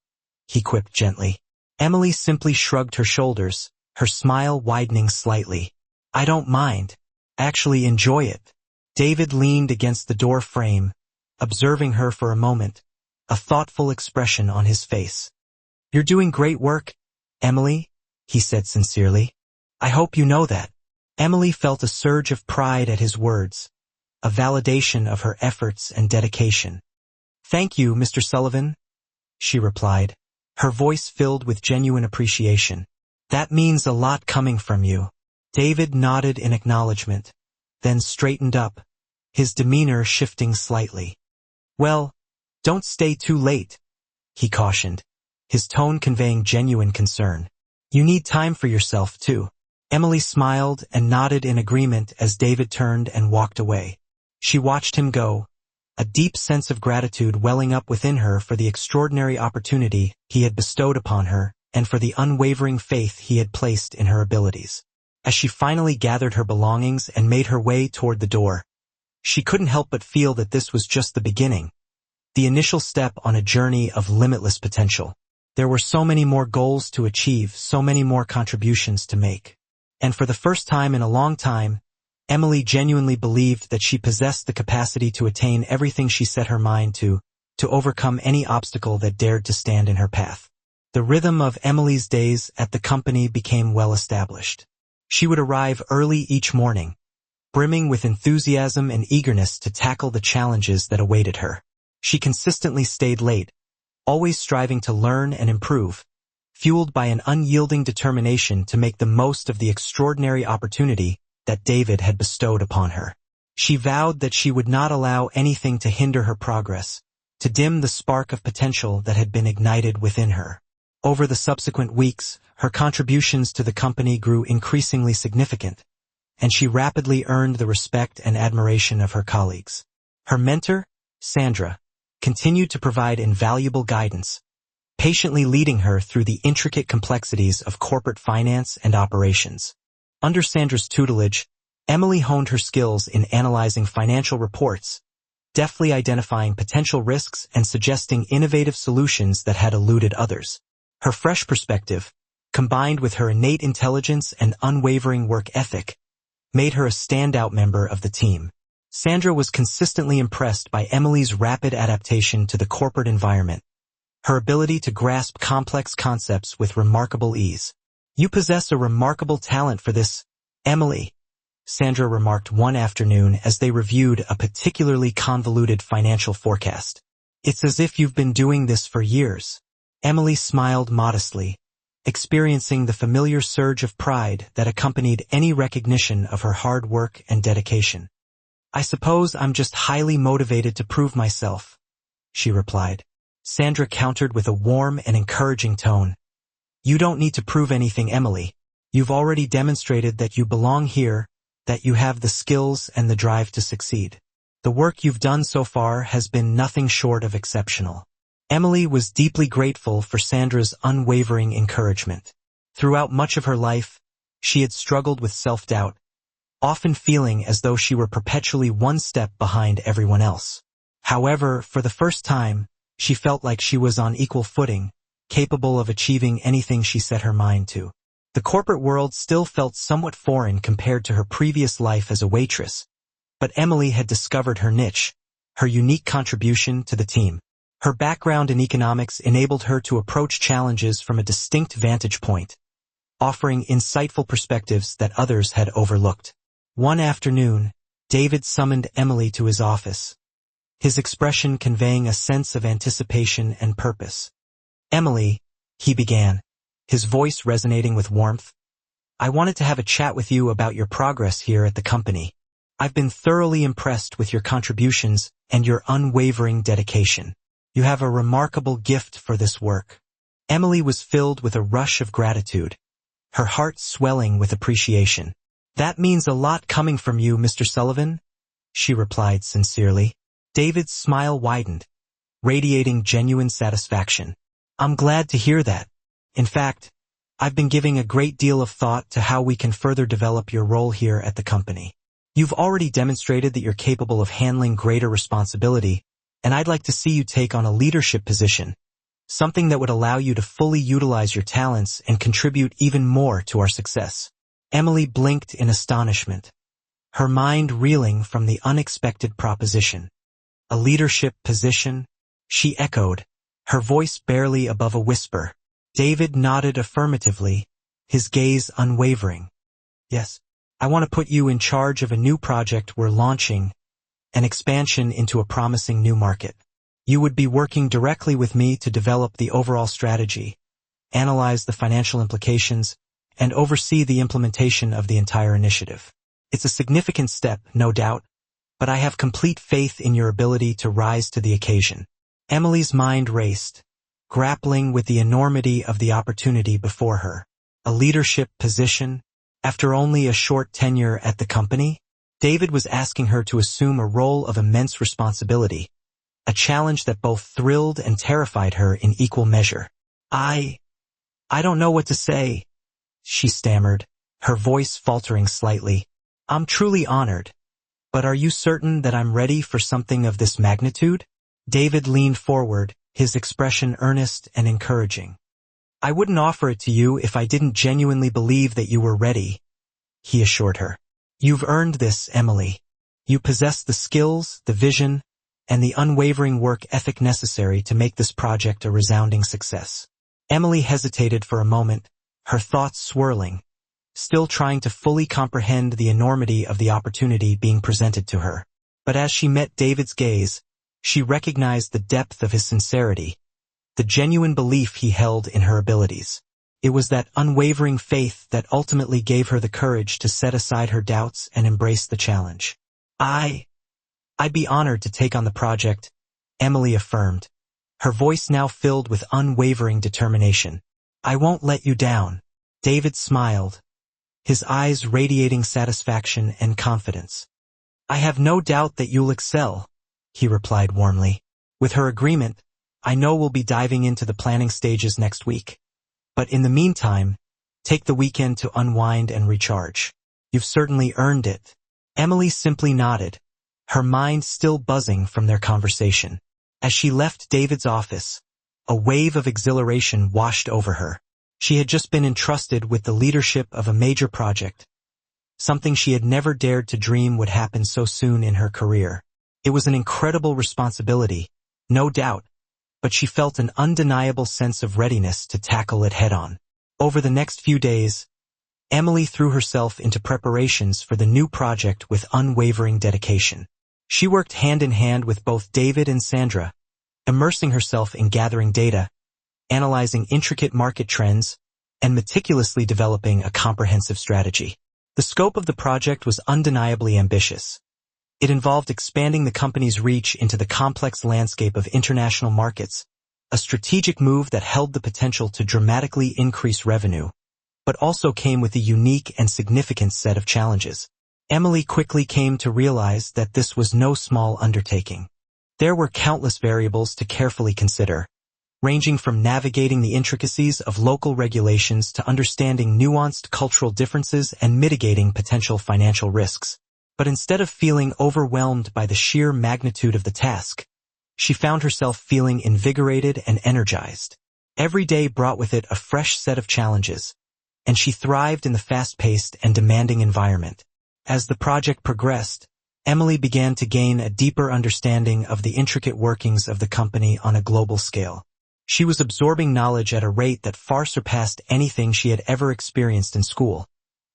he quipped gently. Emily simply shrugged her shoulders, her smile widening slightly. "I don't mind. I actually enjoy it." David leaned against the door frame, observing her for a moment, a thoughtful expression on his face. "You're doing great work, Emily," he said sincerely. "I hope you know that." Emily felt a surge of pride at his words, a validation of her efforts and dedication. "Thank you, Mr. Sullivan," she replied, her voice filled with genuine appreciation. "That means a lot coming from you." David nodded in acknowledgement, then straightened up, his demeanor shifting slightly. "Well, don't stay too late," he cautioned, his tone conveying genuine concern. "You need time for yourself, too." Emily smiled and nodded in agreement as David turned and walked away. She watched him go, a deep sense of gratitude welling up within her for the extraordinary opportunity he had bestowed upon her and for the unwavering faith he had placed in her abilities. As she finally gathered her belongings and made her way toward the door, she couldn't help but feel that this was just the beginning, the initial step on a journey of limitless potential. There were so many more goals to achieve, so many more contributions to make. And for the first time in a long time, Emily genuinely believed that she possessed the capacity to attain everything she set her mind to overcome any obstacle that dared to stand in her path. The rhythm of Emily's days at the company became well established. She would arrive early each morning, brimming with enthusiasm and eagerness to tackle the challenges that awaited her. She consistently stayed late, always striving to learn and improve, fueled by an unyielding determination to make the most of the extraordinary opportunity that David had bestowed upon her. She vowed that she would not allow anything to hinder her progress, to dim the spark of potential that had been ignited within her. Over the subsequent weeks, her contributions to the company grew increasingly significant, and she rapidly earned the respect and admiration of her colleagues. Her mentor, Sandra, continued to provide invaluable guidance, patiently leading her through the intricate complexities of corporate finance and operations. Under Sandra's tutelage, Emily honed her skills in analyzing financial reports, deftly identifying potential risks and suggesting innovative solutions that had eluded others. Her fresh perspective, combined with her innate intelligence and unwavering work ethic, made her a standout member of the team. Sandra was consistently impressed by Emily's rapid adaptation to the corporate environment, her ability to grasp complex concepts with remarkable ease. "You possess a remarkable talent for this, Emily," Sandra remarked one afternoon as they reviewed a particularly convoluted financial forecast. "It's as if you've been doing this for years." Emily smiled modestly, experiencing the familiar surge of pride that accompanied any recognition of her hard work and dedication. "I suppose I'm just highly motivated to prove myself," she replied. Sandra countered with a warm and encouraging tone. "You don't need to prove anything, Emily. You've already demonstrated that you belong here, that you have the skills and the drive to succeed. The work you've done so far has been nothing short of exceptional." Emily was deeply grateful for Sandra's unwavering encouragement. Throughout much of her life, she had struggled with self-doubt, often feeling as though she were perpetually one step behind everyone else. However, for the first time, she felt like she was on equal footing, capable of achieving anything she set her mind to. The corporate world still felt somewhat foreign compared to her previous life as a waitress, but Emily had discovered her niche, her unique contribution to the team. Her background in economics enabled her to approach challenges from a distinct vantage point, offering insightful perspectives that others had overlooked. One afternoon, David summoned Emily to his office, his expression conveying a sense of anticipation and purpose. "Emily," he began, his voice resonating with warmth, "I wanted to have a chat with you about your progress here at the company. I've been thoroughly impressed with your contributions and your unwavering dedication. You have a remarkable gift for this work." Emily was filled with a rush of gratitude, her heart swelling with appreciation. "That means a lot coming from you, Mr. Sullivan," she replied sincerely. David's smile widened, radiating genuine satisfaction. "I'm glad to hear that. In fact, I've been giving a great deal of thought to how we can further develop your role here at the company. You've already demonstrated that you're capable of handling greater responsibility, and I'd like to see you take on a leadership position, something that would allow you to fully utilize your talents and contribute even more to our success." Emily blinked in astonishment, her mind reeling from the unexpected proposition. "A leadership position?" she echoed, her voice barely above a whisper. David nodded affirmatively, his gaze unwavering. "Yes, I want to put you in charge of a new project we're launching, an expansion into a promising new market. You would be working directly with me to develop the overall strategy, analyze the financial implications, and oversee the implementation of the entire initiative. It's a significant step, no doubt, but I have complete faith in your ability to rise to the occasion. Emily's mind raced, grappling with the enormity of the opportunity before her. A leadership position, after only a short tenure at the company? David was asking her to assume a role of immense responsibility, a challenge that both thrilled and terrified her in equal measure. I don't know what to say, she stammered, her voice faltering slightly. I'm truly honored, but are you certain that I'm ready for something of this magnitude? David leaned forward, his expression earnest and encouraging. I wouldn't offer it to you if I didn't genuinely believe that you were ready, he assured her. You've earned this, Emily. You possess the skills, the vision, and the unwavering work ethic necessary to make this project a resounding success. Emily hesitated for a moment, her thoughts swirling, still trying to fully comprehend the enormity of the opportunity being presented to her. But as she met David's gaze, she recognized the depth of his sincerity, the genuine belief he held in her abilities. It was that unwavering faith that ultimately gave her the courage to set aside her doubts and embrace the challenge. I'd be honored to take on the project, Emily affirmed, her voice now filled with unwavering determination. I won't let you down. David smiled, his eyes radiating satisfaction and confidence. I have no doubt that you'll excel, he replied warmly. With her agreement, I know we'll be diving into the planning stages next week. But in the meantime, take the weekend to unwind and recharge. You've certainly earned it. Emily simply nodded, her mind still buzzing from their conversation. As she left David's office, a wave of exhilaration washed over her. She had just been entrusted with the leadership of a major project, something she had never dared to dream would happen so soon in her career. It was an incredible responsibility, no doubt, but she felt an undeniable sense of readiness to tackle it head-on. Over the next few days, Emily threw herself into preparations for the new project with unwavering dedication. She worked hand-in-hand with both David and Sandra, immersing herself in gathering data, analyzing intricate market trends, and meticulously developing a comprehensive strategy. The scope of the project was undeniably ambitious. It involved expanding the company's reach into the complex landscape of international markets, a strategic move that held the potential to dramatically increase revenue, but also came with a unique and significant set of challenges. Emily quickly came to realize that this was no small undertaking. There were countless variables to carefully consider, ranging from navigating the intricacies of local regulations to understanding nuanced cultural differences and mitigating potential financial risks. But instead of feeling overwhelmed by the sheer magnitude of the task, she found herself feeling invigorated and energized. Every day brought with it a fresh set of challenges, and she thrived in the fast-paced and demanding environment. As the project progressed, Emily began to gain a deeper understanding of the intricate workings of the company on a global scale. She was absorbing knowledge at a rate that far surpassed anything she had ever experienced in school,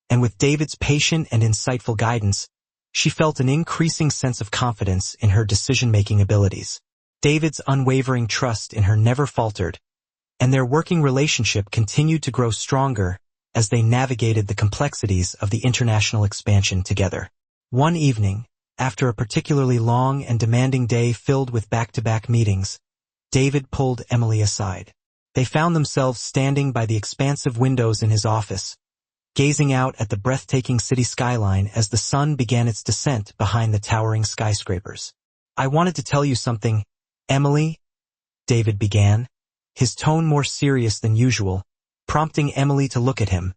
and with David's patient and insightful guidance, she felt an increasing sense of confidence in her decision-making abilities. David's unwavering trust in her never faltered, and their working relationship continued to grow stronger as they navigated the complexities of the international expansion together. One evening, after a particularly long and demanding day filled with back-to-back meetings, David pulled Emily aside. They found themselves standing by the expansive windows in his office, gazing out at the breathtaking city skyline as the sun began its descent behind the towering skyscrapers. I wanted to tell you something, Emily, David began, his tone more serious than usual, prompting Emily to look at him,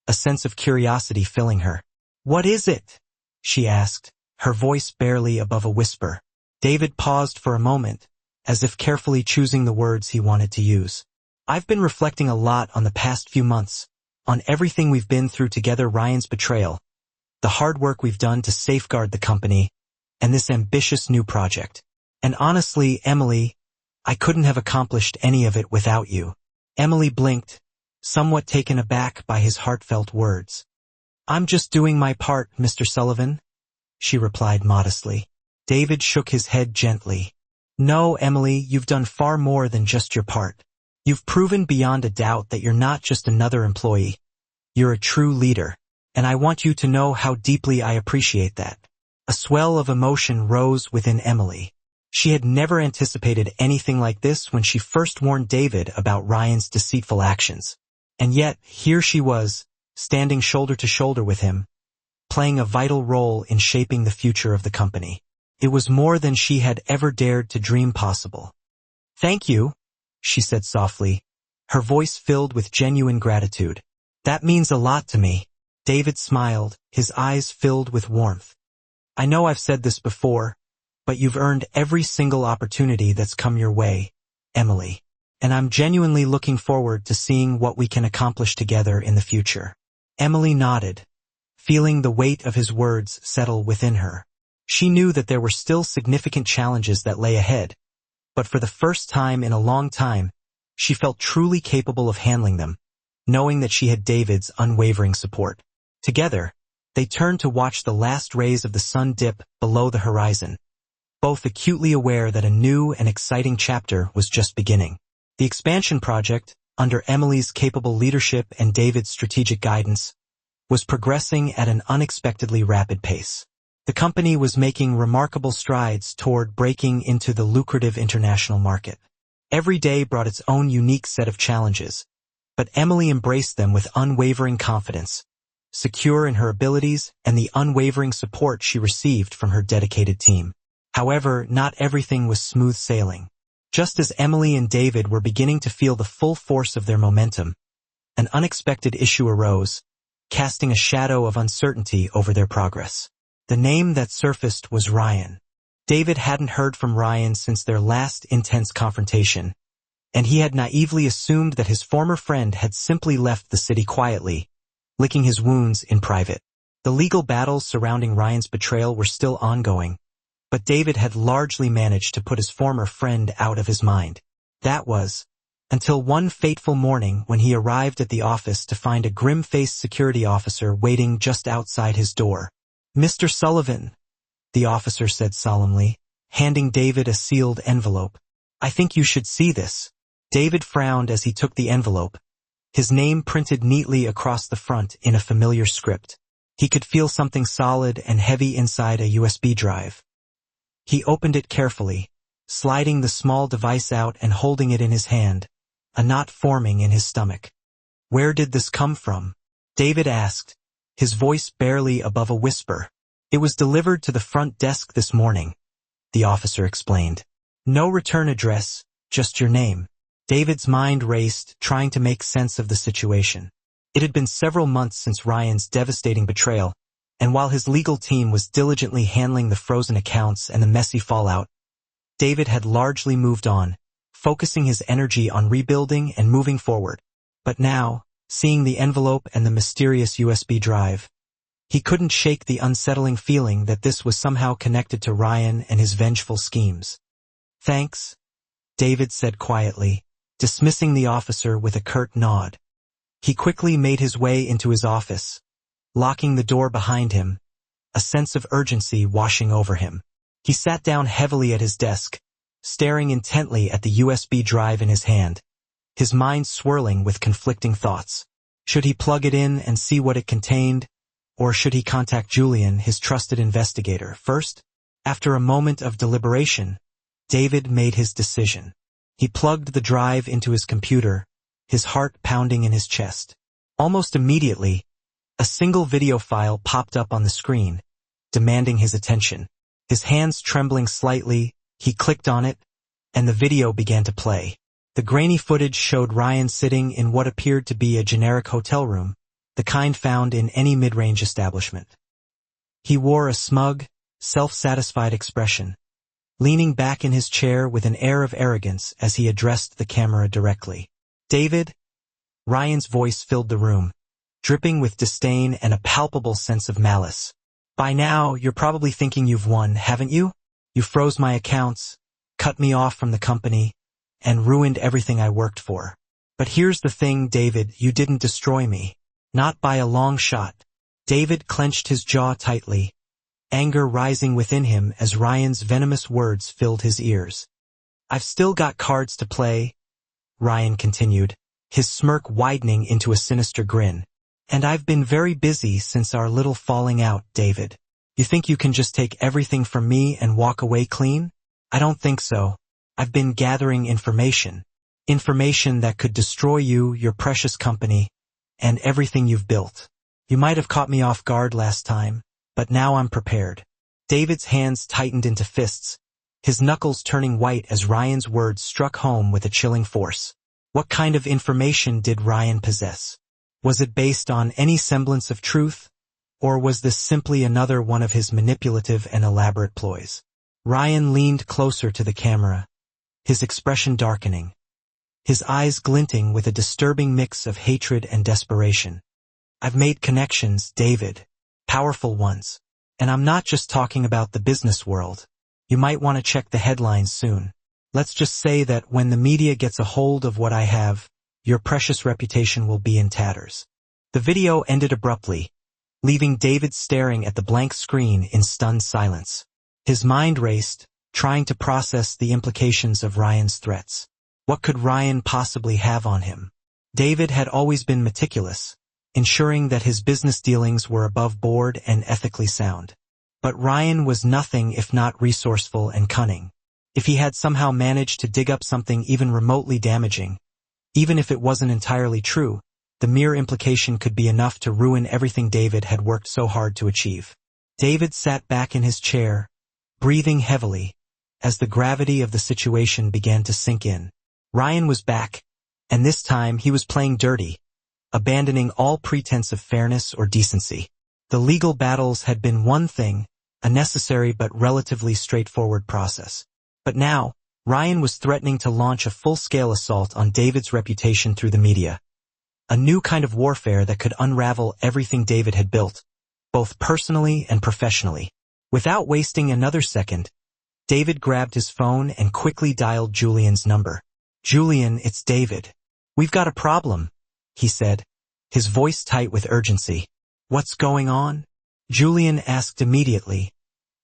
a sense of curiosity filling her. What is it? She asked, her voice barely above a whisper. David paused for a moment, as if carefully choosing the words he wanted to use. I've been reflecting a lot on the past few months, on everything we've been through together, Ryan's betrayal, the hard work we've done to safeguard the company, and this ambitious new project. And honestly, Emily, I couldn't have accomplished any of it without you. Emily blinked, somewhat taken aback by his heartfelt words. I'm just doing my part, Mr. Sullivan, she replied modestly. David shook his head gently. No, Emily, you've done far more than just your part. You've proven beyond a doubt that you're not just another employee. You're a true leader, and I want you to know how deeply I appreciate that. A swell of emotion rose within Emily. She had never anticipated anything like this when she first warned David about Ryan's deceitful actions. And yet, here she was, standing shoulder to shoulder with him, playing a vital role in shaping the future of the company. It was more than she had ever dared to dream possible. Thank you, she said softly, her voice filled with genuine gratitude. That means a lot to me. David smiled, his eyes filled with warmth. I know I've said this before, but you've earned every single opportunity that's come your way, Emily. And I'm genuinely looking forward to seeing what we can accomplish together in the future. Emily nodded, feeling the weight of his words settle within her. She knew that there were still significant challenges that lay ahead, but for the first time in a long time, she felt truly capable of handling them, knowing that she had David's unwavering support. Together, they turned to watch the last rays of the sun dip below the horizon, both acutely aware that a new and exciting chapter was just beginning. The expansion project, under Emily's capable leadership and David's strategic guidance, was progressing at an unexpectedly rapid pace. The company was making remarkable strides toward breaking into the lucrative international market. Every day brought its own unique set of challenges, but Emily embraced them with unwavering confidence, secure in her abilities and the unwavering support she received from her dedicated team. However, not everything was smooth sailing. Just as Emily and David were beginning to feel the full force of their momentum, an unexpected issue arose, casting a shadow of uncertainty over their progress. The name that surfaced was Ryan. David hadn't heard from Ryan since their last intense confrontation, and he had naively assumed that his former friend had simply left the city quietly, licking his wounds in private. The legal battles surrounding Ryan's betrayal were still ongoing, but David had largely managed to put his former friend out of his mind. That was, until one fateful morning when he arrived at the office to find a grim-faced security officer waiting just outside his door. Mr. Sullivan, the officer said solemnly, handing David a sealed envelope. I think you should see this. David frowned as he took the envelope, his name printed neatly across the front in a familiar script. He could feel something solid and heavy inside a USB drive. He opened it carefully, sliding the small device out and holding it in his hand, a knot forming in his stomach. Where did this come from? David asked, his voice barely above a whisper. It was delivered to the front desk this morning, the officer explained. No return address, just your name. David's mind raced, trying to make sense of the situation. It had been several months since Ryan's devastating betrayal, and while his legal team was diligently handling the frozen accounts and the messy fallout, David had largely moved on, focusing his energy on rebuilding and moving forward. But now, seeing the envelope and the mysterious USB drive, he couldn't shake the unsettling feeling that this was somehow connected to Ryan and his vengeful schemes. Thanks, David said quietly, dismissing the officer with a curt nod. He quickly made his way into his office, locking the door behind him, a sense of urgency washing over him. He sat down heavily at his desk, staring intently at the USB drive in his hand, his mind swirling with conflicting thoughts. Should he plug it in and see what it contained, or should he contact Julian, his trusted investigator, first? After a moment of deliberation, David made his decision. He plugged the drive into his computer, his heart pounding in his chest. Almost immediately, a single video file popped up on the screen, demanding his attention. His hands trembling slightly, he clicked on it, and the video began to play. The grainy footage showed Ryan sitting in what appeared to be a generic hotel room, the kind found in any mid-range establishment. He wore a smug, self-satisfied expression, leaning back in his chair with an air of arrogance as he addressed the camera directly. David? Ryan's voice filled the room, dripping with disdain and a palpable sense of malice. By now, you're probably thinking you've won, haven't you? You froze my accounts, cut me off from the company, and ruined everything I worked for. But here's the thing, David, you didn't destroy me. Not by a long shot. David clenched his jaw tightly, anger rising within him as Ryan's venomous words filled his ears. "I've still got cards to play," Ryan continued, his smirk widening into a sinister grin. "And I've been very busy since our little falling out, David. You think you can just take everything from me and walk away clean? I don't think so. I've been gathering information. Information that could destroy you, your precious company, and everything you've built. You might have caught me off guard last time, but now I'm prepared." David's hands tightened into fists, his knuckles turning white as Ryan's words struck home with a chilling force. What kind of information did Ryan possess? Was it based on any semblance of truth, or was this simply another one of his manipulative and elaborate ploys? Ryan leaned closer to the camera, his expression darkening, his eyes glinting with a disturbing mix of hatred and desperation. "I've made connections, David, powerful ones. And I'm not just talking about the business world. You might want to check the headlines soon. Let's just say that when the media gets a hold of what I have, your precious reputation will be in tatters." The video ended abruptly, leaving David staring at the blank screen in stunned silence. His mind raced, trying to process the implications of Ryan's threats. What could Ryan possibly have on him? David had always been meticulous, ensuring that his business dealings were above board and ethically sound. But Ryan was nothing if not resourceful and cunning. If he had somehow managed to dig up something even remotely damaging, even if it wasn't entirely true, the mere implication could be enough to ruin everything David had worked so hard to achieve. David sat back in his chair, breathing heavily, as the gravity of the situation began to sink in. Ryan was back, and this time he was playing dirty, abandoning all pretense of fairness or decency. The legal battles had been one thing, a necessary but relatively straightforward process. But now, Ryan was threatening to launch a full-scale assault on David's reputation through the media. A new kind of warfare that could unravel everything David had built, both personally and professionally. Without wasting another second, David grabbed his phone and quickly dialed Julian's number. "Julian, it's David. We've got a problem," he said, his voice tight with urgency. "What's going on?" Julian asked immediately,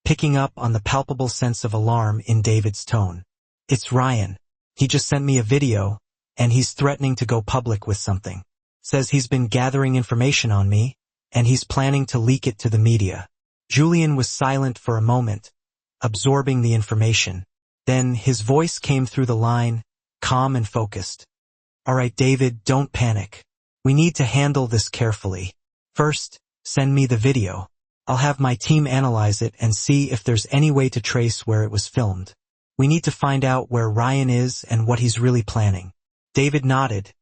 picking up on the palpable sense of alarm in David's tone. "It's Ryan. He just sent me a video, and he's threatening to go public with something. Says he's been gathering information on me, and he's planning to leak it to the media." Julian was silent for a moment, absorbing the information. Then his voice came through the line, calm and focused. "All right, David, don't panic. We need to handle this carefully. First, send me the video. I'll have my team analyze it and see if there's any way to trace where it was filmed. We need to find out where Ryan is and what he's really planning." David nodded,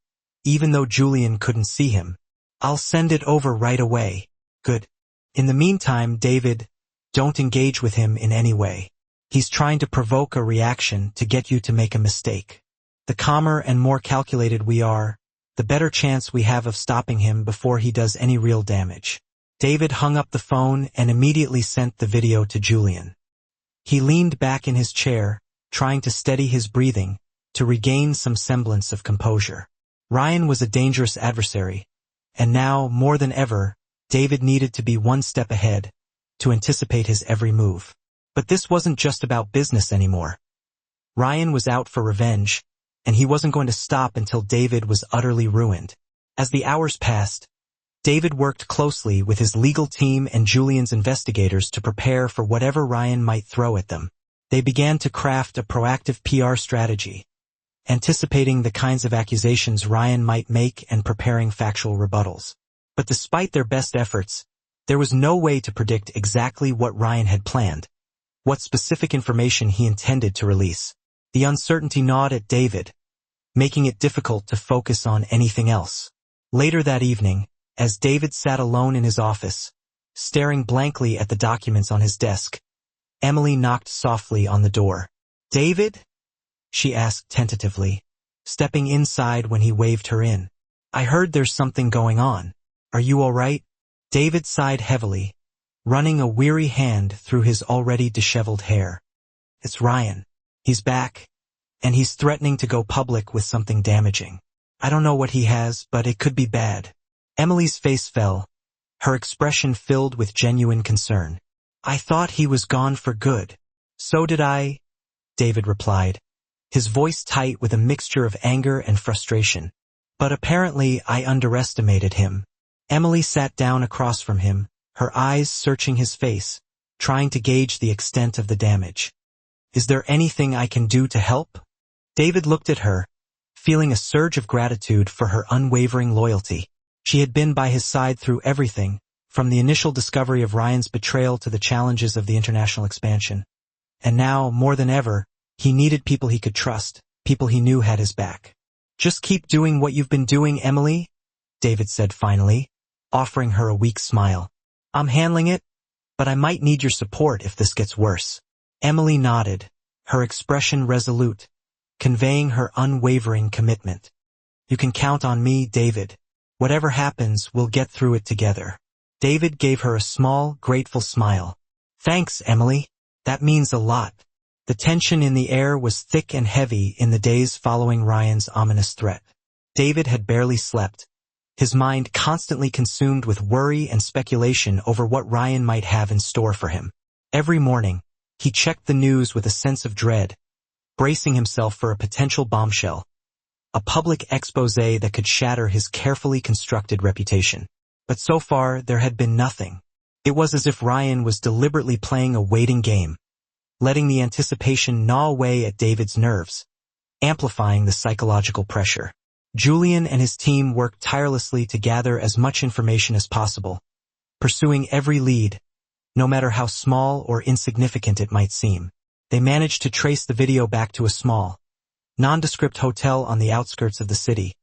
even though Julian couldn't see him. "I'll send it over right away." "Good. In the meantime, David, don't engage with him in any way. He's trying to provoke a reaction to get you to make a mistake. The calmer and more calculated we are, the better chance we have of stopping him before he does any real damage." David hung up the phone and immediately sent the video to Julian. He leaned back in his chair, trying to steady his breathing, to regain some semblance of composure. Ryan was a dangerous adversary, and now, more than ever, David needed to be one step ahead, to anticipate his every move. But this wasn't just about business anymore. Ryan was out for revenge, and he wasn't going to stop until David was utterly ruined. As the hours passed, David worked closely with his legal team and Julian's investigators to prepare for whatever Ryan might throw at them. They began to craft a proactive PR strategy, anticipating the kinds of accusations Ryan might make and preparing factual rebuttals. But despite their best efforts, there was no way to predict exactly what Ryan had planned, what specific information he intended to release. The uncertainty gnawed at David, making it difficult to focus on anything else. Later that evening, as David sat alone in his office, staring blankly at the documents on his desk, Emily knocked softly on the door. "David?" she asked tentatively, stepping inside when he waved her in. "I heard there's something going on. Are you all right?" David sighed heavily, running a weary hand through his already disheveled hair. "It's Ryan. He's back, and he's threatening to go public with something damaging. I don't know what he has, but it could be bad." Emily's face fell, her expression filled with genuine concern. I thought he was gone for good. So did I, David replied, his voice tight with a mixture of anger and frustration. But apparently I underestimated him. Emily sat down across from him, her eyes searching his face, trying to gauge the extent of the damage. Is there anything I can do to help? David looked at her, feeling a surge of gratitude for her unwavering loyalty. She had been by his side through everything, from the initial discovery of Ryan's betrayal to the challenges of the international expansion. And now, more than ever, he needed people he could trust, people he knew had his back. Just keep doing what you've been doing, Emily, David said finally, offering her a weak smile. I'm handling it, but I might need your support if this gets worse. Emily nodded, her expression resolute, conveying her unwavering commitment. You can count on me, David. Whatever happens, we'll get through it together. David gave her a small, grateful smile. Thanks, Emily. That means a lot. The tension in the air was thick and heavy in the days following Ryan's ominous threat. David had barely slept, his mind constantly consumed with worry and speculation over what Ryan might have in store for him. Every morning, he checked the news with a sense of dread, bracing himself for a potential bombshell, a public expose that could shatter his carefully constructed reputation. But so far, there had been nothing. It was as if Ryan was deliberately playing a waiting game, letting the anticipation gnaw away at David's nerves, amplifying the psychological pressure. Julian and his team worked tirelessly to gather as much information as possible, pursuing every lead, no matter how small or insignificant it might seem. They managed to trace the video back to a small, nondescript hotel on the outskirts of the city,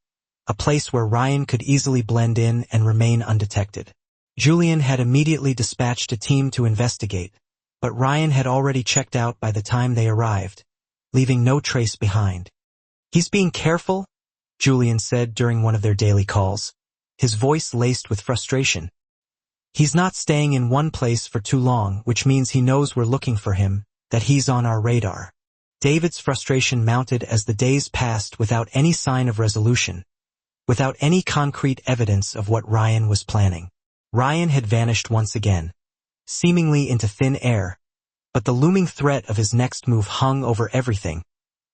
a place where Ryan could easily blend in and remain undetected. Julian had immediately dispatched a team to investigate, but Ryan had already checked out by the time they arrived, leaving no trace behind. He's being careful, Julian said during one of their daily calls, his voice laced with frustration. He's not staying in one place for too long, which means he knows we're looking for him, that he's on our radar. David's frustration mounted as the days passed without any sign of resolution, without any concrete evidence of what Ryan was planning. Ryan had vanished once again, seemingly into thin air, but the looming threat of his next move hung over everything,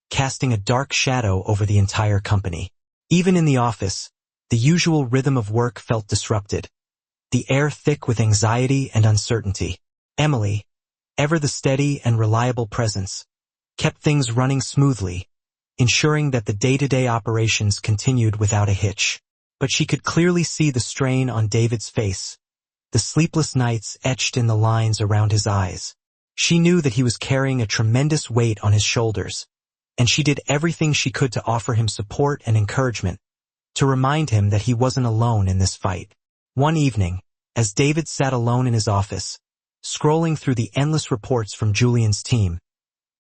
casting a dark shadow over the entire company. Even in the office, the usual rhythm of work felt disrupted, the air thick with anxiety and uncertainty. Emily, ever the steady and reliable presence, kept things running smoothly, ensuring that the day-to-day operations continued without a hitch. But she could clearly see the strain on David's face, the sleepless nights etched in the lines around his eyes. She knew that he was carrying a tremendous weight on his shoulders, and she did everything she could to offer him support and encouragement, to remind him that he wasn't alone in this fight. One evening, as David sat alone in his office, scrolling through the endless reports from Julian's team,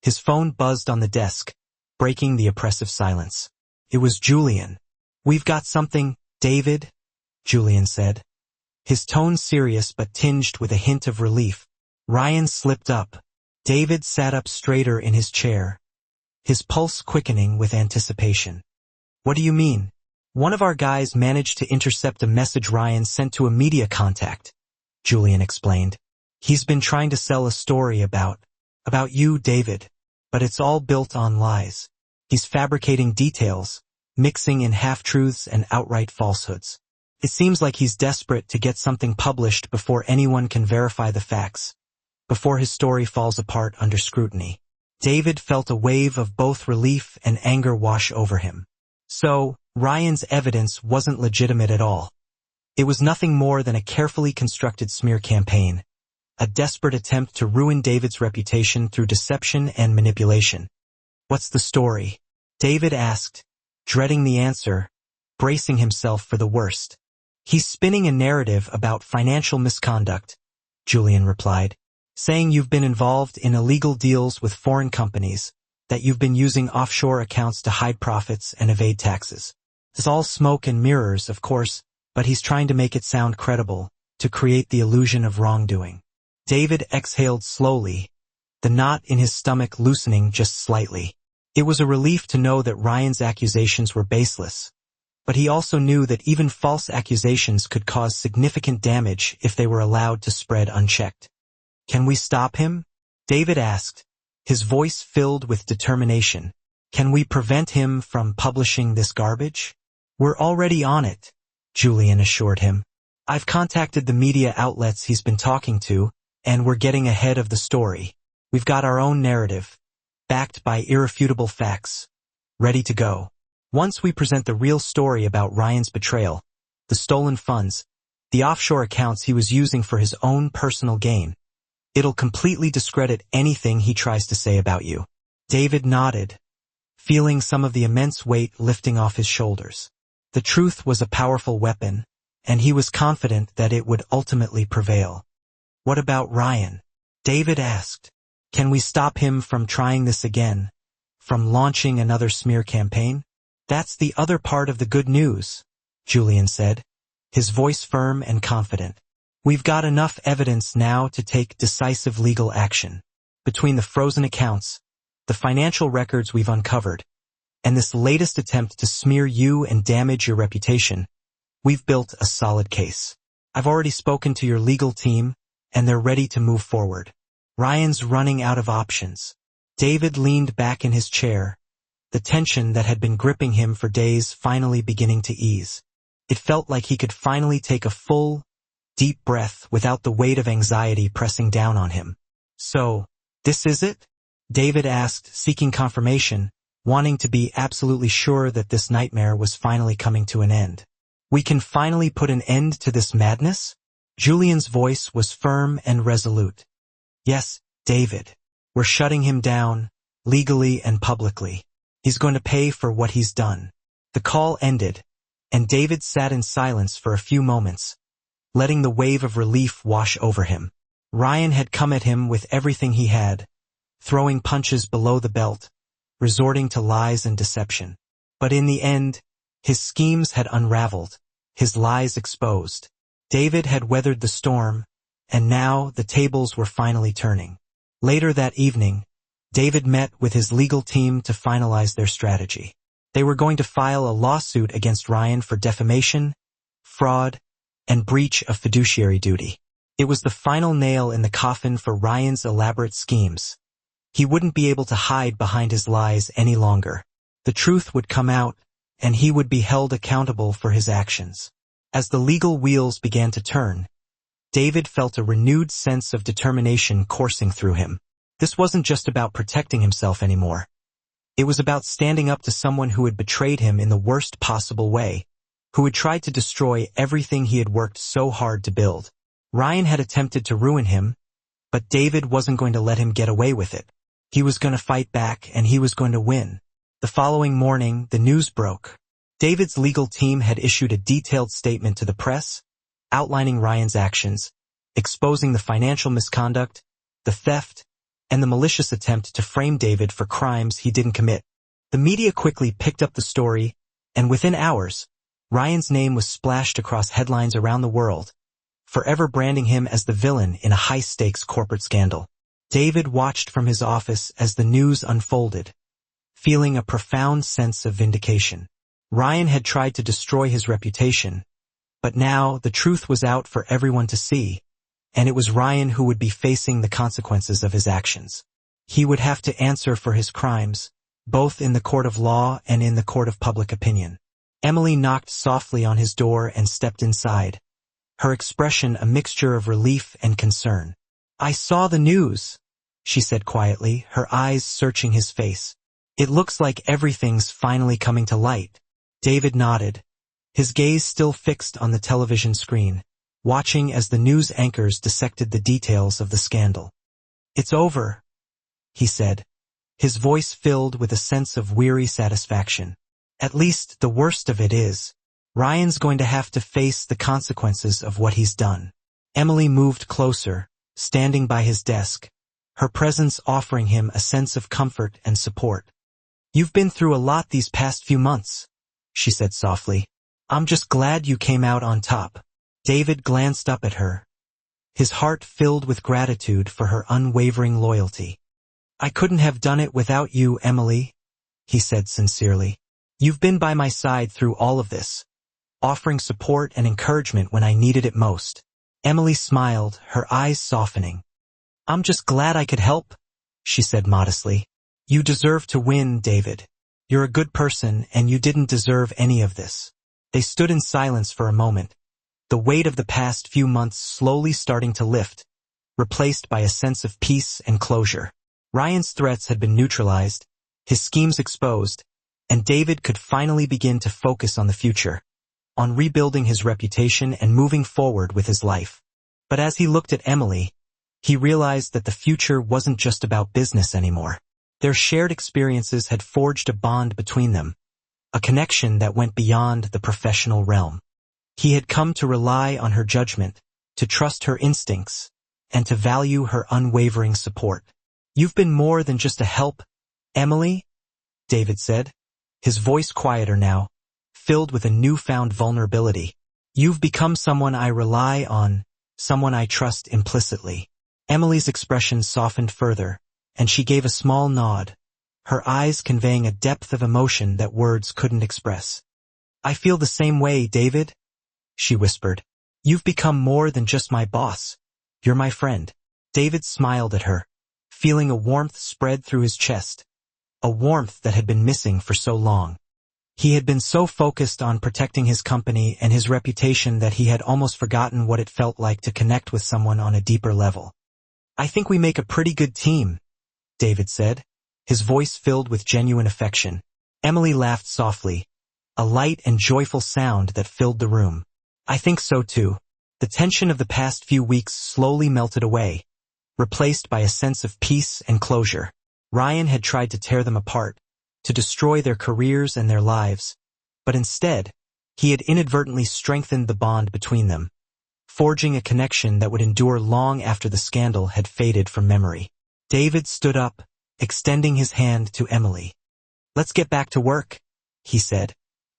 his phone buzzed on the desk, breaking the oppressive silence. It was Julian. "We've got something, David," Julian said, his tone serious but tinged with a hint of relief. Ryan slipped up. David sat up straighter in his chair, his pulse quickening with anticipation. "What do you mean?" "One of our guys managed to intercept a message Ryan sent to a media contact," Julian explained. "He's been trying to sell a story about you, David, but it's all built on lies. He's fabricating details, mixing in half-truths and outright falsehoods. It seems like he's desperate to get something published before anyone can verify the facts, before his story falls apart under scrutiny." David felt a wave of both relief and anger wash over him. So, Ryan's evidence wasn't legitimate at all. It was nothing more than a carefully constructed smear campaign, a desperate attempt to ruin David's reputation through deception and manipulation. "What's the story?" David asked, dreading the answer, bracing himself for the worst. "He's spinning a narrative about financial misconduct," Julian replied, "saying you've been involved in illegal deals with foreign companies, that you've been using offshore accounts to hide profits and evade taxes. It's all smoke and mirrors, of course, but he's trying to make it sound credible, to create the illusion of wrongdoing." David exhaled slowly, the knot in his stomach loosening just slightly. It was a relief to know that Ryan's accusations were baseless, but he also knew that even false accusations could cause significant damage if they were allowed to spread unchecked. Can we stop him? David asked, his voice filled with determination. Can we prevent him from publishing this garbage? We're already on it, Julian assured him. I've contacted the media outlets he's been talking to, and we're getting ahead of the story. We've got our own narrative, backed by irrefutable facts, ready to go. Once we present the real story about Ryan's betrayal, the stolen funds, the offshore accounts he was using for his own personal gain, it'll completely discredit anything he tries to say about you. David nodded, feeling some of the immense weight lifting off his shoulders. The truth was a powerful weapon, and he was confident that it would ultimately prevail. What about Ryan? David asked. Can we stop him from trying this again? From launching another smear campaign? That's the other part of the good news, Julian said, his voice firm and confident. We've got enough evidence now to take decisive legal action. Between the frozen accounts, the financial records we've uncovered, and this latest attempt to smear you and damage your reputation, we've built a solid case. I've already spoken to your legal team, and they're ready to move forward. Ryan's running out of options. David leaned back in his chair, the tension that had been gripping him for days finally beginning to ease. It felt like he could finally take a full, deep breath without the weight of anxiety pressing down on him. So, this is it? David asked, seeking confirmation, wanting to be absolutely sure that this nightmare was finally coming to an end. We can finally put an end to this madness? Julian's voice was firm and resolute. Yes, David. We're shutting him down, legally and publicly. He's going to pay for what he's done. The call ended, and David sat in silence for a few moments, letting the wave of relief wash over him. Ryan had come at him with everything he had, throwing punches below the belt, resorting to lies and deception. But in the end, his schemes had unraveled, his lies exposed. David had weathered the storm, and now the tables were finally turning. Later that evening, David met with his legal team to finalize their strategy. They were going to file a lawsuit against Ryan for defamation, fraud, and breach of fiduciary duty. It was the final nail in the coffin for Ryan's elaborate schemes. He wouldn't be able to hide behind his lies any longer. The truth would come out, and he would be held accountable for his actions. As the legal wheels began to turn, David felt a renewed sense of determination coursing through him. This wasn't just about protecting himself anymore. It was about standing up to someone who had betrayed him in the worst possible way, who had tried to destroy everything he had worked so hard to build. Ryan had attempted to ruin him, but David wasn't going to let him get away with it. He was going to fight back, and he was going to win. The following morning, the news broke. David's legal team had issued a detailed statement to the press, outlining Ryan's actions, exposing the financial misconduct, the theft, and the malicious attempt to frame David for crimes he didn't commit. The media quickly picked up the story, and within hours, Ryan's name was splashed across headlines around the world, forever branding him as the villain in a high-stakes corporate scandal. David watched from his office as the news unfolded, feeling a profound sense of vindication. Ryan had tried to destroy his reputation, but now the truth was out for everyone to see, and it was Ryan who would be facing the consequences of his actions. He would have to answer for his crimes, both in the court of law and in the court of public opinion. Emily knocked softly on his door and stepped inside, her expression a mixture of relief and concern. "I saw the news," she said quietly, her eyes searching his face. "It looks like everything's finally coming to light." David nodded, his gaze still fixed on the television screen, watching as the news anchors dissected the details of the scandal. "It's over," he said, his voice filled with a sense of weary satisfaction. "At least the worst of it is, Ryan's going to have to face the consequences of what he's done." Emily moved closer, standing by his desk, her presence offering him a sense of comfort and support. "You've been through a lot these past few months," she said softly. "I'm just glad you came out on top." David glanced up at her, his heart filled with gratitude for her unwavering loyalty. "I couldn't have done it without you, Emily," he said sincerely. "You've been by my side through all of this, offering support and encouragement when I needed it most." Emily smiled, her eyes softening. "I'm just glad I could help," she said modestly. "You deserve to win, David. You're a good person and you didn't deserve any of this." They stood in silence for a moment, the weight of the past few months slowly starting to lift, replaced by a sense of peace and closure. Ryan's threats had been neutralized, his schemes exposed, and David could finally begin to focus on the future, on rebuilding his reputation and moving forward with his life. But as he looked at Emily, he realized that the future wasn't just about business anymore. Their shared experiences had forged a bond between them, a connection that went beyond the professional realm. He had come to rely on her judgment, to trust her instincts, and to value her unwavering support. "You've been more than just a help, Emily," David said, his voice quieter now, filled with a newfound vulnerability. "You've become someone I rely on, someone I trust implicitly." Emily's expression softened further, and she gave a small nod, her eyes conveying a depth of emotion that words couldn't express. "I feel the same way, David," she whispered. "You've become more than just my boss. You're my friend." David smiled at her, feeling a warmth spread through his chest, a warmth that had been missing for so long. He had been so focused on protecting his company and his reputation that he had almost forgotten what it felt like to connect with someone on a deeper level. "I think we make a pretty good team," David said, his voice filled with genuine affection. Emily laughed softly, a light and joyful sound that filled the room. "I think so too." The tension of the past few weeks slowly melted away, replaced by a sense of peace and closure. Ryan had tried to tear them apart, to destroy their careers and their lives, but instead, he had inadvertently strengthened the bond between them, forging a connection that would endure long after the scandal had faded from memory. David stood up, extending his hand to Emily. "Let's get back to work," he said,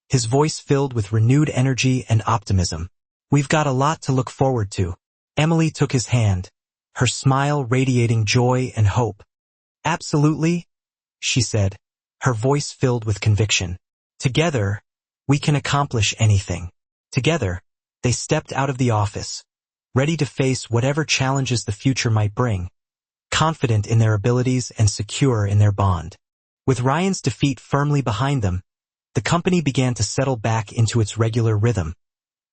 his voice filled with renewed energy and optimism. "We've got a lot to look forward to." Emily took his hand, her smile radiating joy and hope. "Absolutely," she said, her voice filled with conviction. "Together, we can accomplish anything." Together, they stepped out of the office, ready to face whatever challenges the future might bring, confident in their abilities and secure in their bond. With Ryan's defeat firmly behind them, the company began to settle back into its regular rhythm,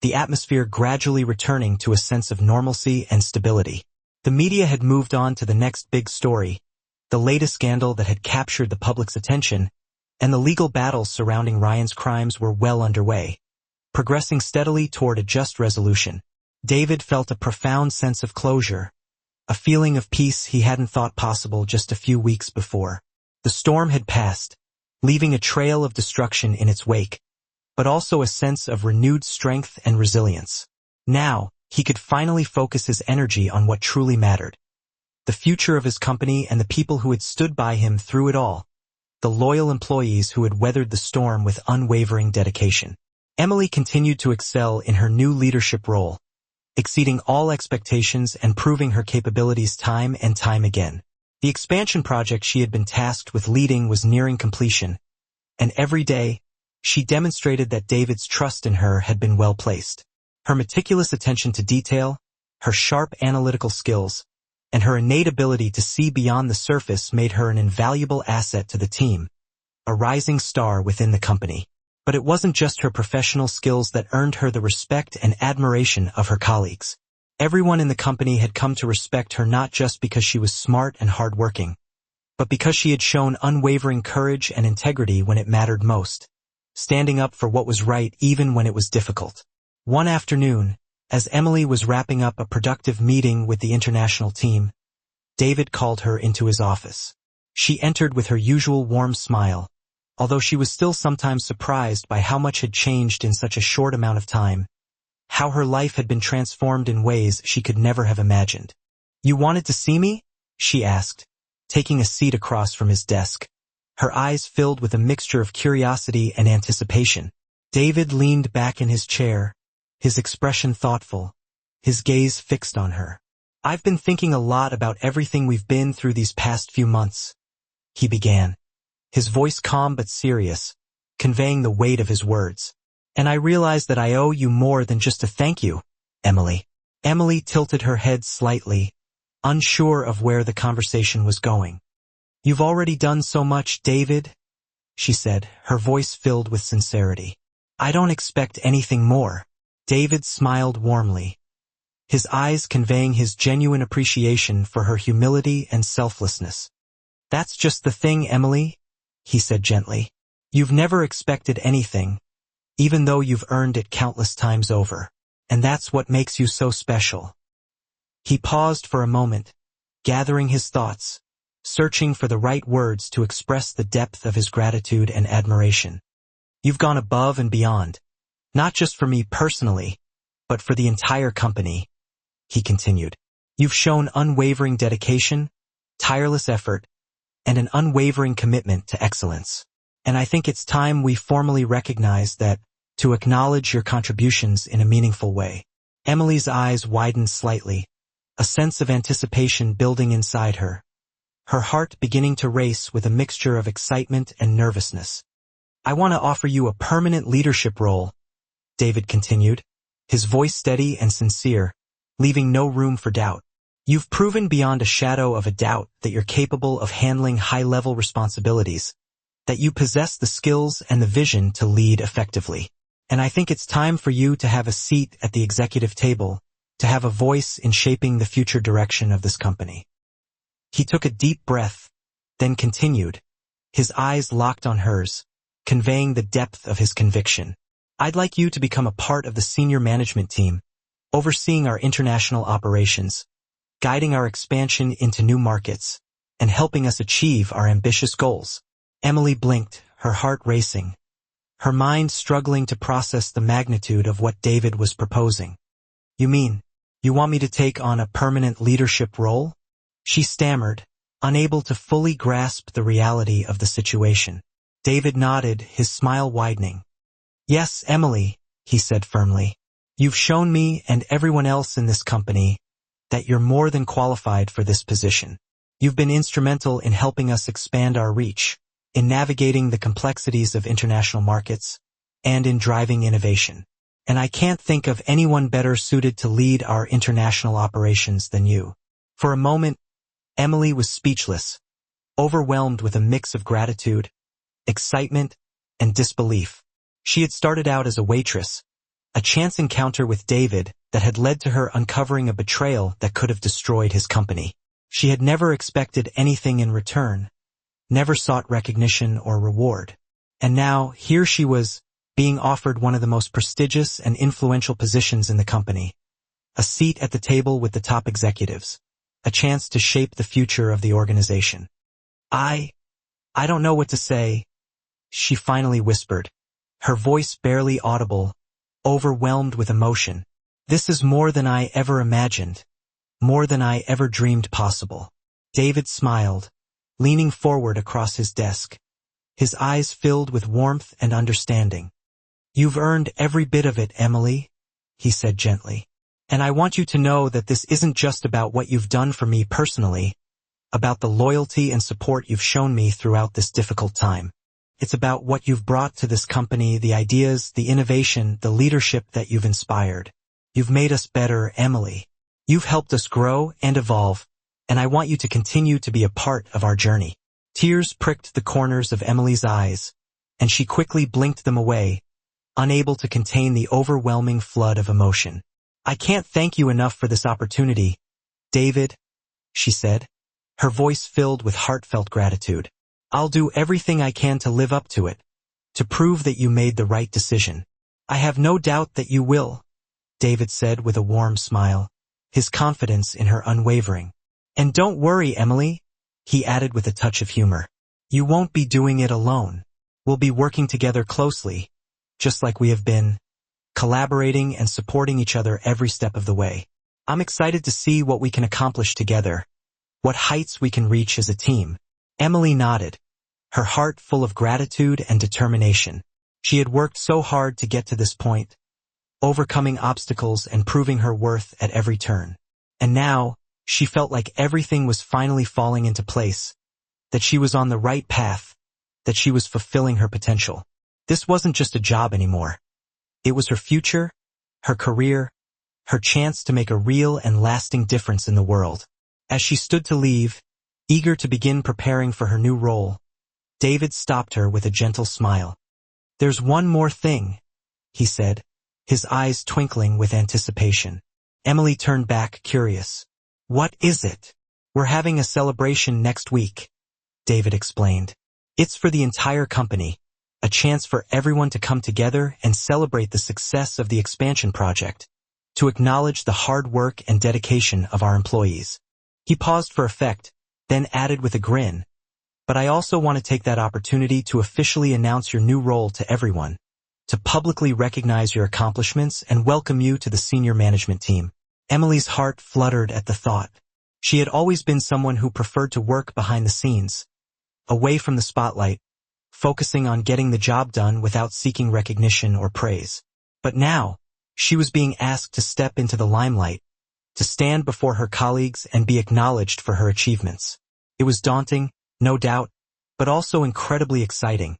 the atmosphere gradually returning to a sense of normalcy and stability. The media had moved on to the next big story, the latest scandal that had captured the public's attention, and the legal battles surrounding Ryan's crimes were well underway, progressing steadily toward a just resolution. David felt a profound sense of closure, a feeling of peace he hadn't thought possible just a few weeks before. The storm had passed, leaving a trail of destruction in its wake, but also a sense of renewed strength and resilience. Now, he could finally focus his energy on what truly mattered: the future of his company and the people who had stood by him through it all, the loyal employees who had weathered the storm with unwavering dedication. Emily continued to excel in her new leadership role, exceeding all expectations and proving her capabilities time and time again. The expansion project she had been tasked with leading was nearing completion, and every day, she demonstrated that David's trust in her had been well placed. Her meticulous attention to detail, her sharp analytical skills, and her innate ability to see beyond the surface made her an invaluable asset to the team, a rising star within the company. But it wasn't just her professional skills that earned her the respect and admiration of her colleagues. Everyone in the company had come to respect her not just because she was smart and hardworking, but because she had shown unwavering courage and integrity when it mattered most, standing up for what was right even when it was difficult. One afternoon, as Emily was wrapping up a productive meeting with the international team, David called her into his office. She entered with her usual warm smile, although she was still sometimes surprised by how much had changed in such a short amount of time, how her life had been transformed in ways she could never have imagined. "You wanted to see me?" she asked, taking a seat across from his desk, her eyes filled with a mixture of curiosity and anticipation. David leaned back in his chair, his expression thoughtful, his gaze fixed on her. "I've been thinking a lot about everything we've been through these past few months," he began, his voice calm but serious, conveying the weight of his words. "And I realize that I owe you more than just a thank you, Emily." Emily tilted her head slightly, unsure of where the conversation was going. "You've already done so much, David," she said, her voice filled with sincerity. "I don't expect anything more." David smiled warmly, his eyes conveying his genuine appreciation for her humility and selflessness. "That's just the thing, Emily," he said gently. "You've never expected anything, even though you've earned it countless times over. And that's what makes you so special." He paused for a moment, gathering his thoughts, searching for the right words to express the depth of his gratitude and admiration. "You've gone above and beyond, not just for me personally, but for the entire company," he continued. "You've shown unwavering dedication, tireless effort, and an unwavering commitment to excellence. And I think it's time we formally recognize that, to acknowledge your contributions in a meaningful way." Emily's eyes widened slightly, a sense of anticipation building inside her, her heart beginning to race with a mixture of excitement and nervousness. "I want to offer you a permanent leadership role," David continued, his voice steady and sincere, leaving no room for doubt. "You've proven beyond a shadow of a doubt that you're capable of handling high-level responsibilities, that you possess the skills and the vision to lead effectively. And I think it's time for you to have a seat at the executive table, to have a voice in shaping the future direction of this company." He took a deep breath, then continued, his eyes locked on hers, conveying the depth of his conviction. "I'd like you to become a part of the senior management team, overseeing our international operations, guiding our expansion into new markets, and helping us achieve our ambitious goals." Emily blinked, her heart racing, her mind struggling to process the magnitude of what David was proposing. "You mean, you want me to take on a permanent leadership role?" she stammered, unable to fully grasp the reality of the situation. David nodded, his smile widening. "Yes, Emily," he said firmly. "You've shown me and everyone else in this company that you're more than qualified for this position. You've been instrumental in helping us expand our reach, in navigating the complexities of international markets, and in driving innovation. And I can't think of anyone better suited to lead our international operations than you." For a moment, Emily was speechless, overwhelmed with a mix of gratitude, excitement, and disbelief. She had started out as a waitress, a chance encounter with David that had led to her uncovering a betrayal that could have destroyed his company. She had never expected anything in return, never sought recognition or reward. And now, here she was, being offered one of the most prestigious and influential positions in the company, a seat at the table with the top executives, a chance to shape the future of the organization. I don't know what to say," she finally whispered, her voice barely audible, overwhelmed with emotion. "This is more than I ever imagined, more than I ever dreamed possible." David smiled, leaning forward across his desk, his eyes filled with warmth and understanding. "You've earned every bit of it, Emily," he said gently. "And I want you to know that this isn't just about what you've done for me personally, about the loyalty and support you've shown me throughout this difficult time. It's about what you've brought to this company, the ideas, the innovation, the leadership that you've inspired. You've made us better, Emily. You've helped us grow and evolve, and I want you to continue to be a part of our journey." Tears pricked the corners of Emily's eyes, and she quickly blinked them away, unable to contain the overwhelming flood of emotion. "I can't thank you enough for this opportunity, David," she said, her voice filled with heartfelt gratitude. "I'll do everything I can to live up to it, to prove that you made the right decision." "I have no doubt that you will," David said with a warm smile, his confidence in her unwavering. "And don't worry, Emily," he added with a touch of humor. "You won't be doing it alone. We'll be working together closely, just like we have been, collaborating and supporting each other every step of the way. I'm excited to see what we can accomplish together, what heights we can reach as a team." Emily nodded, her heart full of gratitude and determination. She had worked so hard to get to this point, overcoming obstacles and proving her worth at every turn. And now, she felt like everything was finally falling into place, that she was on the right path, that she was fulfilling her potential. This wasn't just a job anymore. It was her future, her career, her chance to make a real and lasting difference in the world. As she stood to leave, eager to begin preparing for her new role, David stopped her with a gentle smile. "There's one more thing," he said, his eyes twinkling with anticipation. Emily turned back, curious. "What is it?" "We're having a celebration next week," David explained. "It's for the entire company, a chance for everyone to come together and celebrate the success of the expansion project, to acknowledge the hard work and dedication of our employees." He paused for effect, then added with a grin, "But I also want to take that opportunity to officially announce your new role to everyone, to publicly recognize your accomplishments and welcome you to the senior management team." Emily's heart fluttered at the thought. She had always been someone who preferred to work behind the scenes, away from the spotlight, focusing on getting the job done without seeking recognition or praise. But now, she was being asked to step into the limelight, to stand before her colleagues and be acknowledged for her achievements. It was daunting, no doubt, but also incredibly exciting.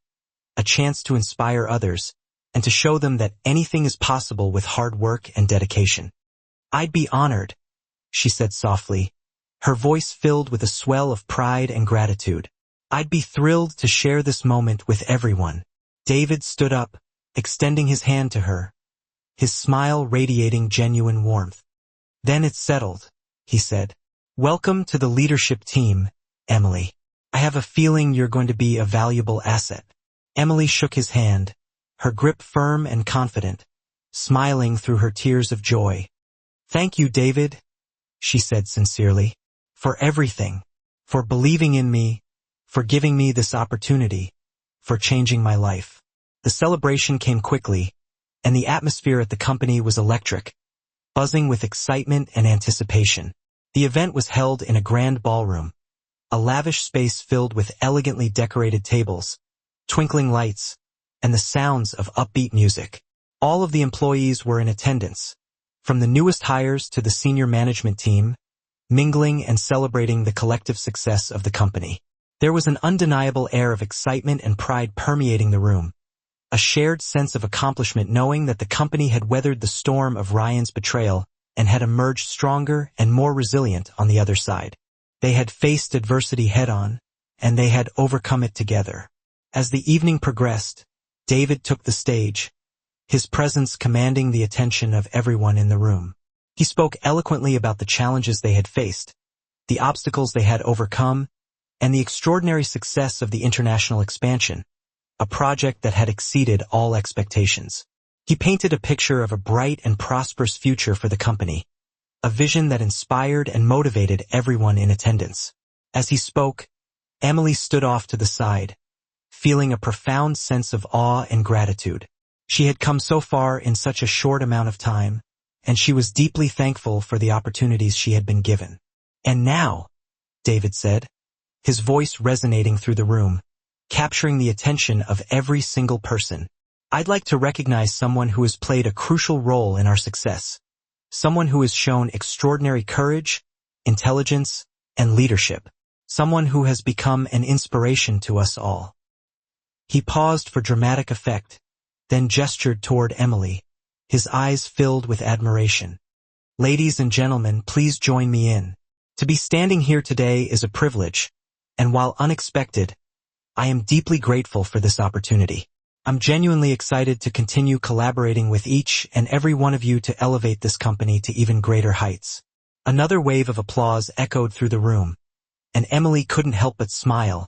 A chance to inspire others, and to show them that anything is possible with hard work and dedication. "I'd be honored," she said softly, her voice filled with a swell of pride and gratitude. "I'd be thrilled to share this moment with everyone." David stood up, extending his hand to her, his smile radiating genuine warmth. "Then it's settled," he said. "Welcome to the leadership team, Emily. I have a feeling you're going to be a valuable asset." Emily shook his hand, her grip firm and confident, smiling through her tears of joy. "Thank you, David," she said sincerely, "for everything, for believing in me, for giving me this opportunity, for changing my life." The celebration came quickly, and the atmosphere at the company was electric, buzzing with excitement and anticipation. The event was held in a grand ballroom, a lavish space filled with elegantly decorated tables, twinkling lights, and the sounds of upbeat music. All of the employees were in attendance, from the newest hires to the senior management team, mingling and celebrating the collective success of the company. There was an undeniable air of excitement and pride permeating the room, a shared sense of accomplishment knowing that the company had weathered the storm of Ryan's betrayal and had emerged stronger and more resilient on the other side. They had faced adversity head-on, and they had overcome it together. As the evening progressed, David took the stage, his presence commanding the attention of everyone in the room. He spoke eloquently about the challenges they had faced, the obstacles they had overcome, and the extraordinary success of the international expansion, a project that had exceeded all expectations. He painted a picture of a bright and prosperous future for the company, a vision that inspired and motivated everyone in attendance. As he spoke, Emily stood off to the side, feeling a profound sense of awe and gratitude. She had come so far in such a short amount of time, and she was deeply thankful for the opportunities she had been given. "And now," David said, his voice resonating through the room, capturing the attention of every single person, "I'd like to recognize someone who has played a crucial role in our success, someone who has shown extraordinary courage, intelligence, and leadership, someone who has become an inspiration to us all." He paused for dramatic effect, then gestured toward Emily, his eyes filled with admiration. "Ladies and gentlemen, please join me in. To be standing here today is a privilege, and while unexpected, I am deeply grateful for this opportunity. I'm genuinely excited to continue collaborating with each and every one of you to elevate this company to even greater heights." Another wave of applause echoed through the room, and Emily couldn't help but smile,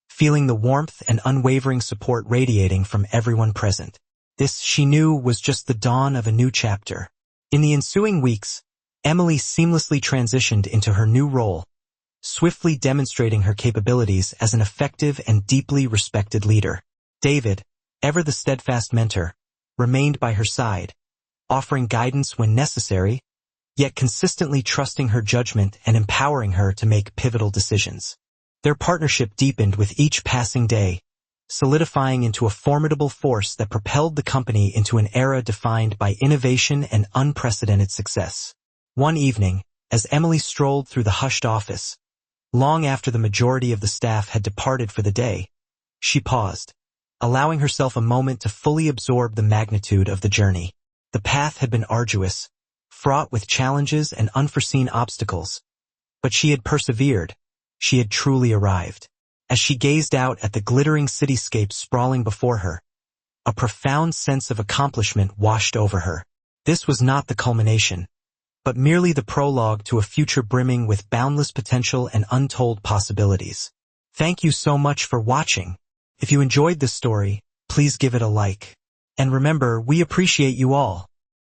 feeling the warmth and unwavering support radiating from everyone present. This, she knew, was just the dawn of a new chapter. In the ensuing weeks, Emily seamlessly transitioned into her new role, swiftly demonstrating her capabilities as an effective and deeply respected leader. David, ever the steadfast mentor, remained by her side, offering guidance when necessary, yet consistently trusting her judgment and empowering her to make pivotal decisions. Their partnership deepened with each passing day, solidifying into a formidable force that propelled the company into an era defined by innovation and unprecedented success. One evening, as Emily strolled through the hushed office, long after the majority of the staff had departed for the day, she paused, allowing herself a moment to fully absorb the magnitude of the journey. The path had been arduous, fraught with challenges and unforeseen obstacles, But she had persevered. She had truly arrived. As she gazed out at the glittering cityscape sprawling before her, a profound sense of accomplishment washed over her. This was not the culmination, but merely the prologue to a future brimming with boundless potential and untold possibilities. Thank you so much for watching. If you enjoyed this story, please give it a like. And remember, we appreciate you all.